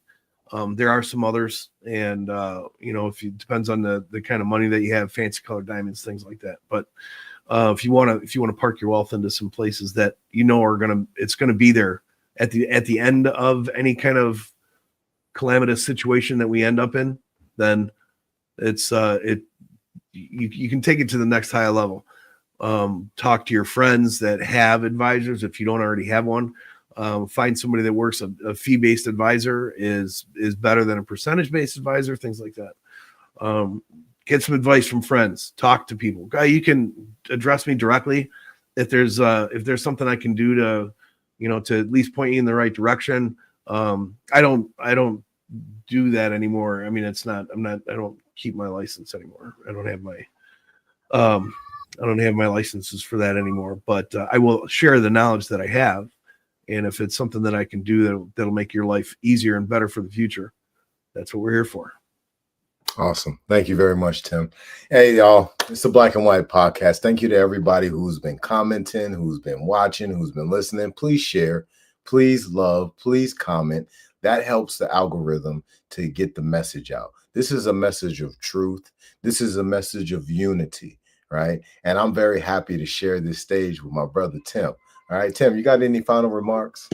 There are some others, and it depends on the kind of money that you have, fancy colored diamonds, things like that. But if you want to park your wealth into some places that it's gonna be there at the end of any kind of calamitous situation that we end up in, then you can take it to the next high level. Talk to your friends that have advisors if you don't already have one. Find somebody that works a fee-based advisor is better than a percentage-based advisor, things like that. Get some advice from friends. Talk to people. You can address me directly if there's something I can do to at least point you in the right direction. I don't do that anymore. I mean, I don't keep my license anymore. I don't have my licenses for that anymore, but I will share the knowledge that I have. And if it's something that I can do that'll make your life easier and better for the future, that's what we're here for. Awesome. Thank you very much, Tim. Hey, y'all. It's the Black and White Podcast. Thank you to everybody who's been commenting, who's been watching, who's been listening. Please share, please love, please comment. That helps the algorithm to get the message out. This is a message of truth. This is a message of unity, right? And I'm very happy to share this stage with my brother, Tim. All right, Tim, you got any final remarks?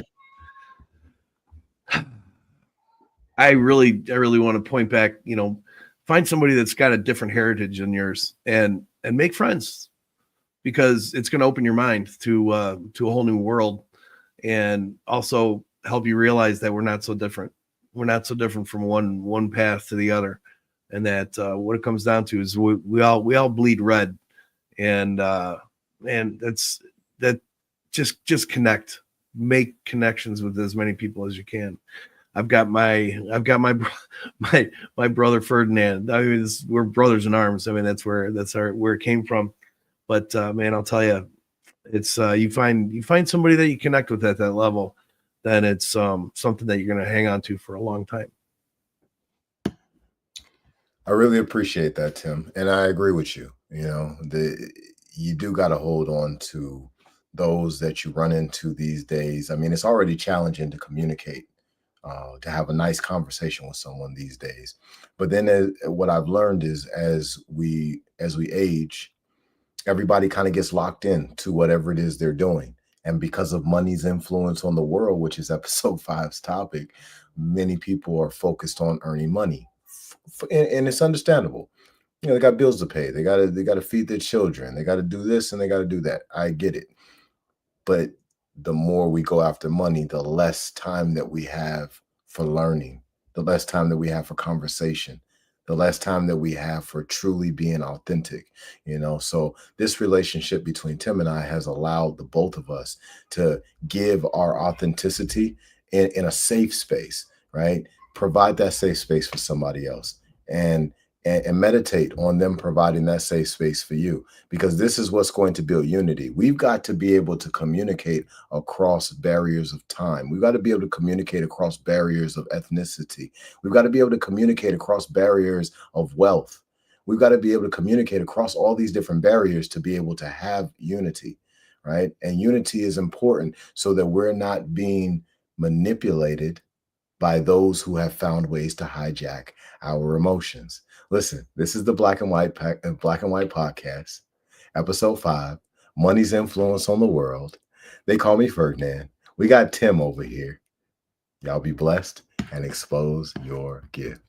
I really want to point back, find somebody that's got a different heritage than yours and make friends, because it's going to open your mind to a whole new world, and also help you realize that we're not so different. We're not so different from one path to the other, and that what it comes down to is we all bleed red, and that's that. Just connect, make connections with as many people as you can. I've got my brother Ferdinand. I mean, we're brothers in arms. I mean, where it came from. But man, I'll tell you, it's you find somebody that you connect with at that level, then it's something that you're going to hang on to for a long time. I really appreciate that, Tim, and I agree with you. You do got to hold on to those that you run into these days. I mean, it's already challenging to communicate, to have a nice conversation with someone these days. But then, what I've learned is, as we age, everybody kind of gets locked in to whatever it is they're doing. And because of money's influence on the world, which is episode five's topic, many people are focused on earning money. And it's understandable. They got bills to pay. They gotta feed their children. They gotta do this and they gotta do that. I get it. But the more we go after money, the less time that we have for learning, the less time that we have for conversation, the less time that we have for truly being authentic. So this relationship between Tim and I has allowed the both of us to give our authenticity in a safe space, right? Provide that safe space for somebody else. And meditate on them providing that safe space for you, because this is what's going to build unity. We've got to be able to communicate across barriers of time. We've got to be able to communicate across barriers of ethnicity. We've got to be able to communicate across barriers of wealth. We've got to be able to communicate across all these different barriers to be able to have unity, right? And unity is important so that we're not being manipulated by those who have found ways to hijack our emotions. Listen, this is the Black and White podcast, episode 5, Money's Influence on the World. They call me Ferdinand. We got Tim over here. Y'all be blessed and expose your gift.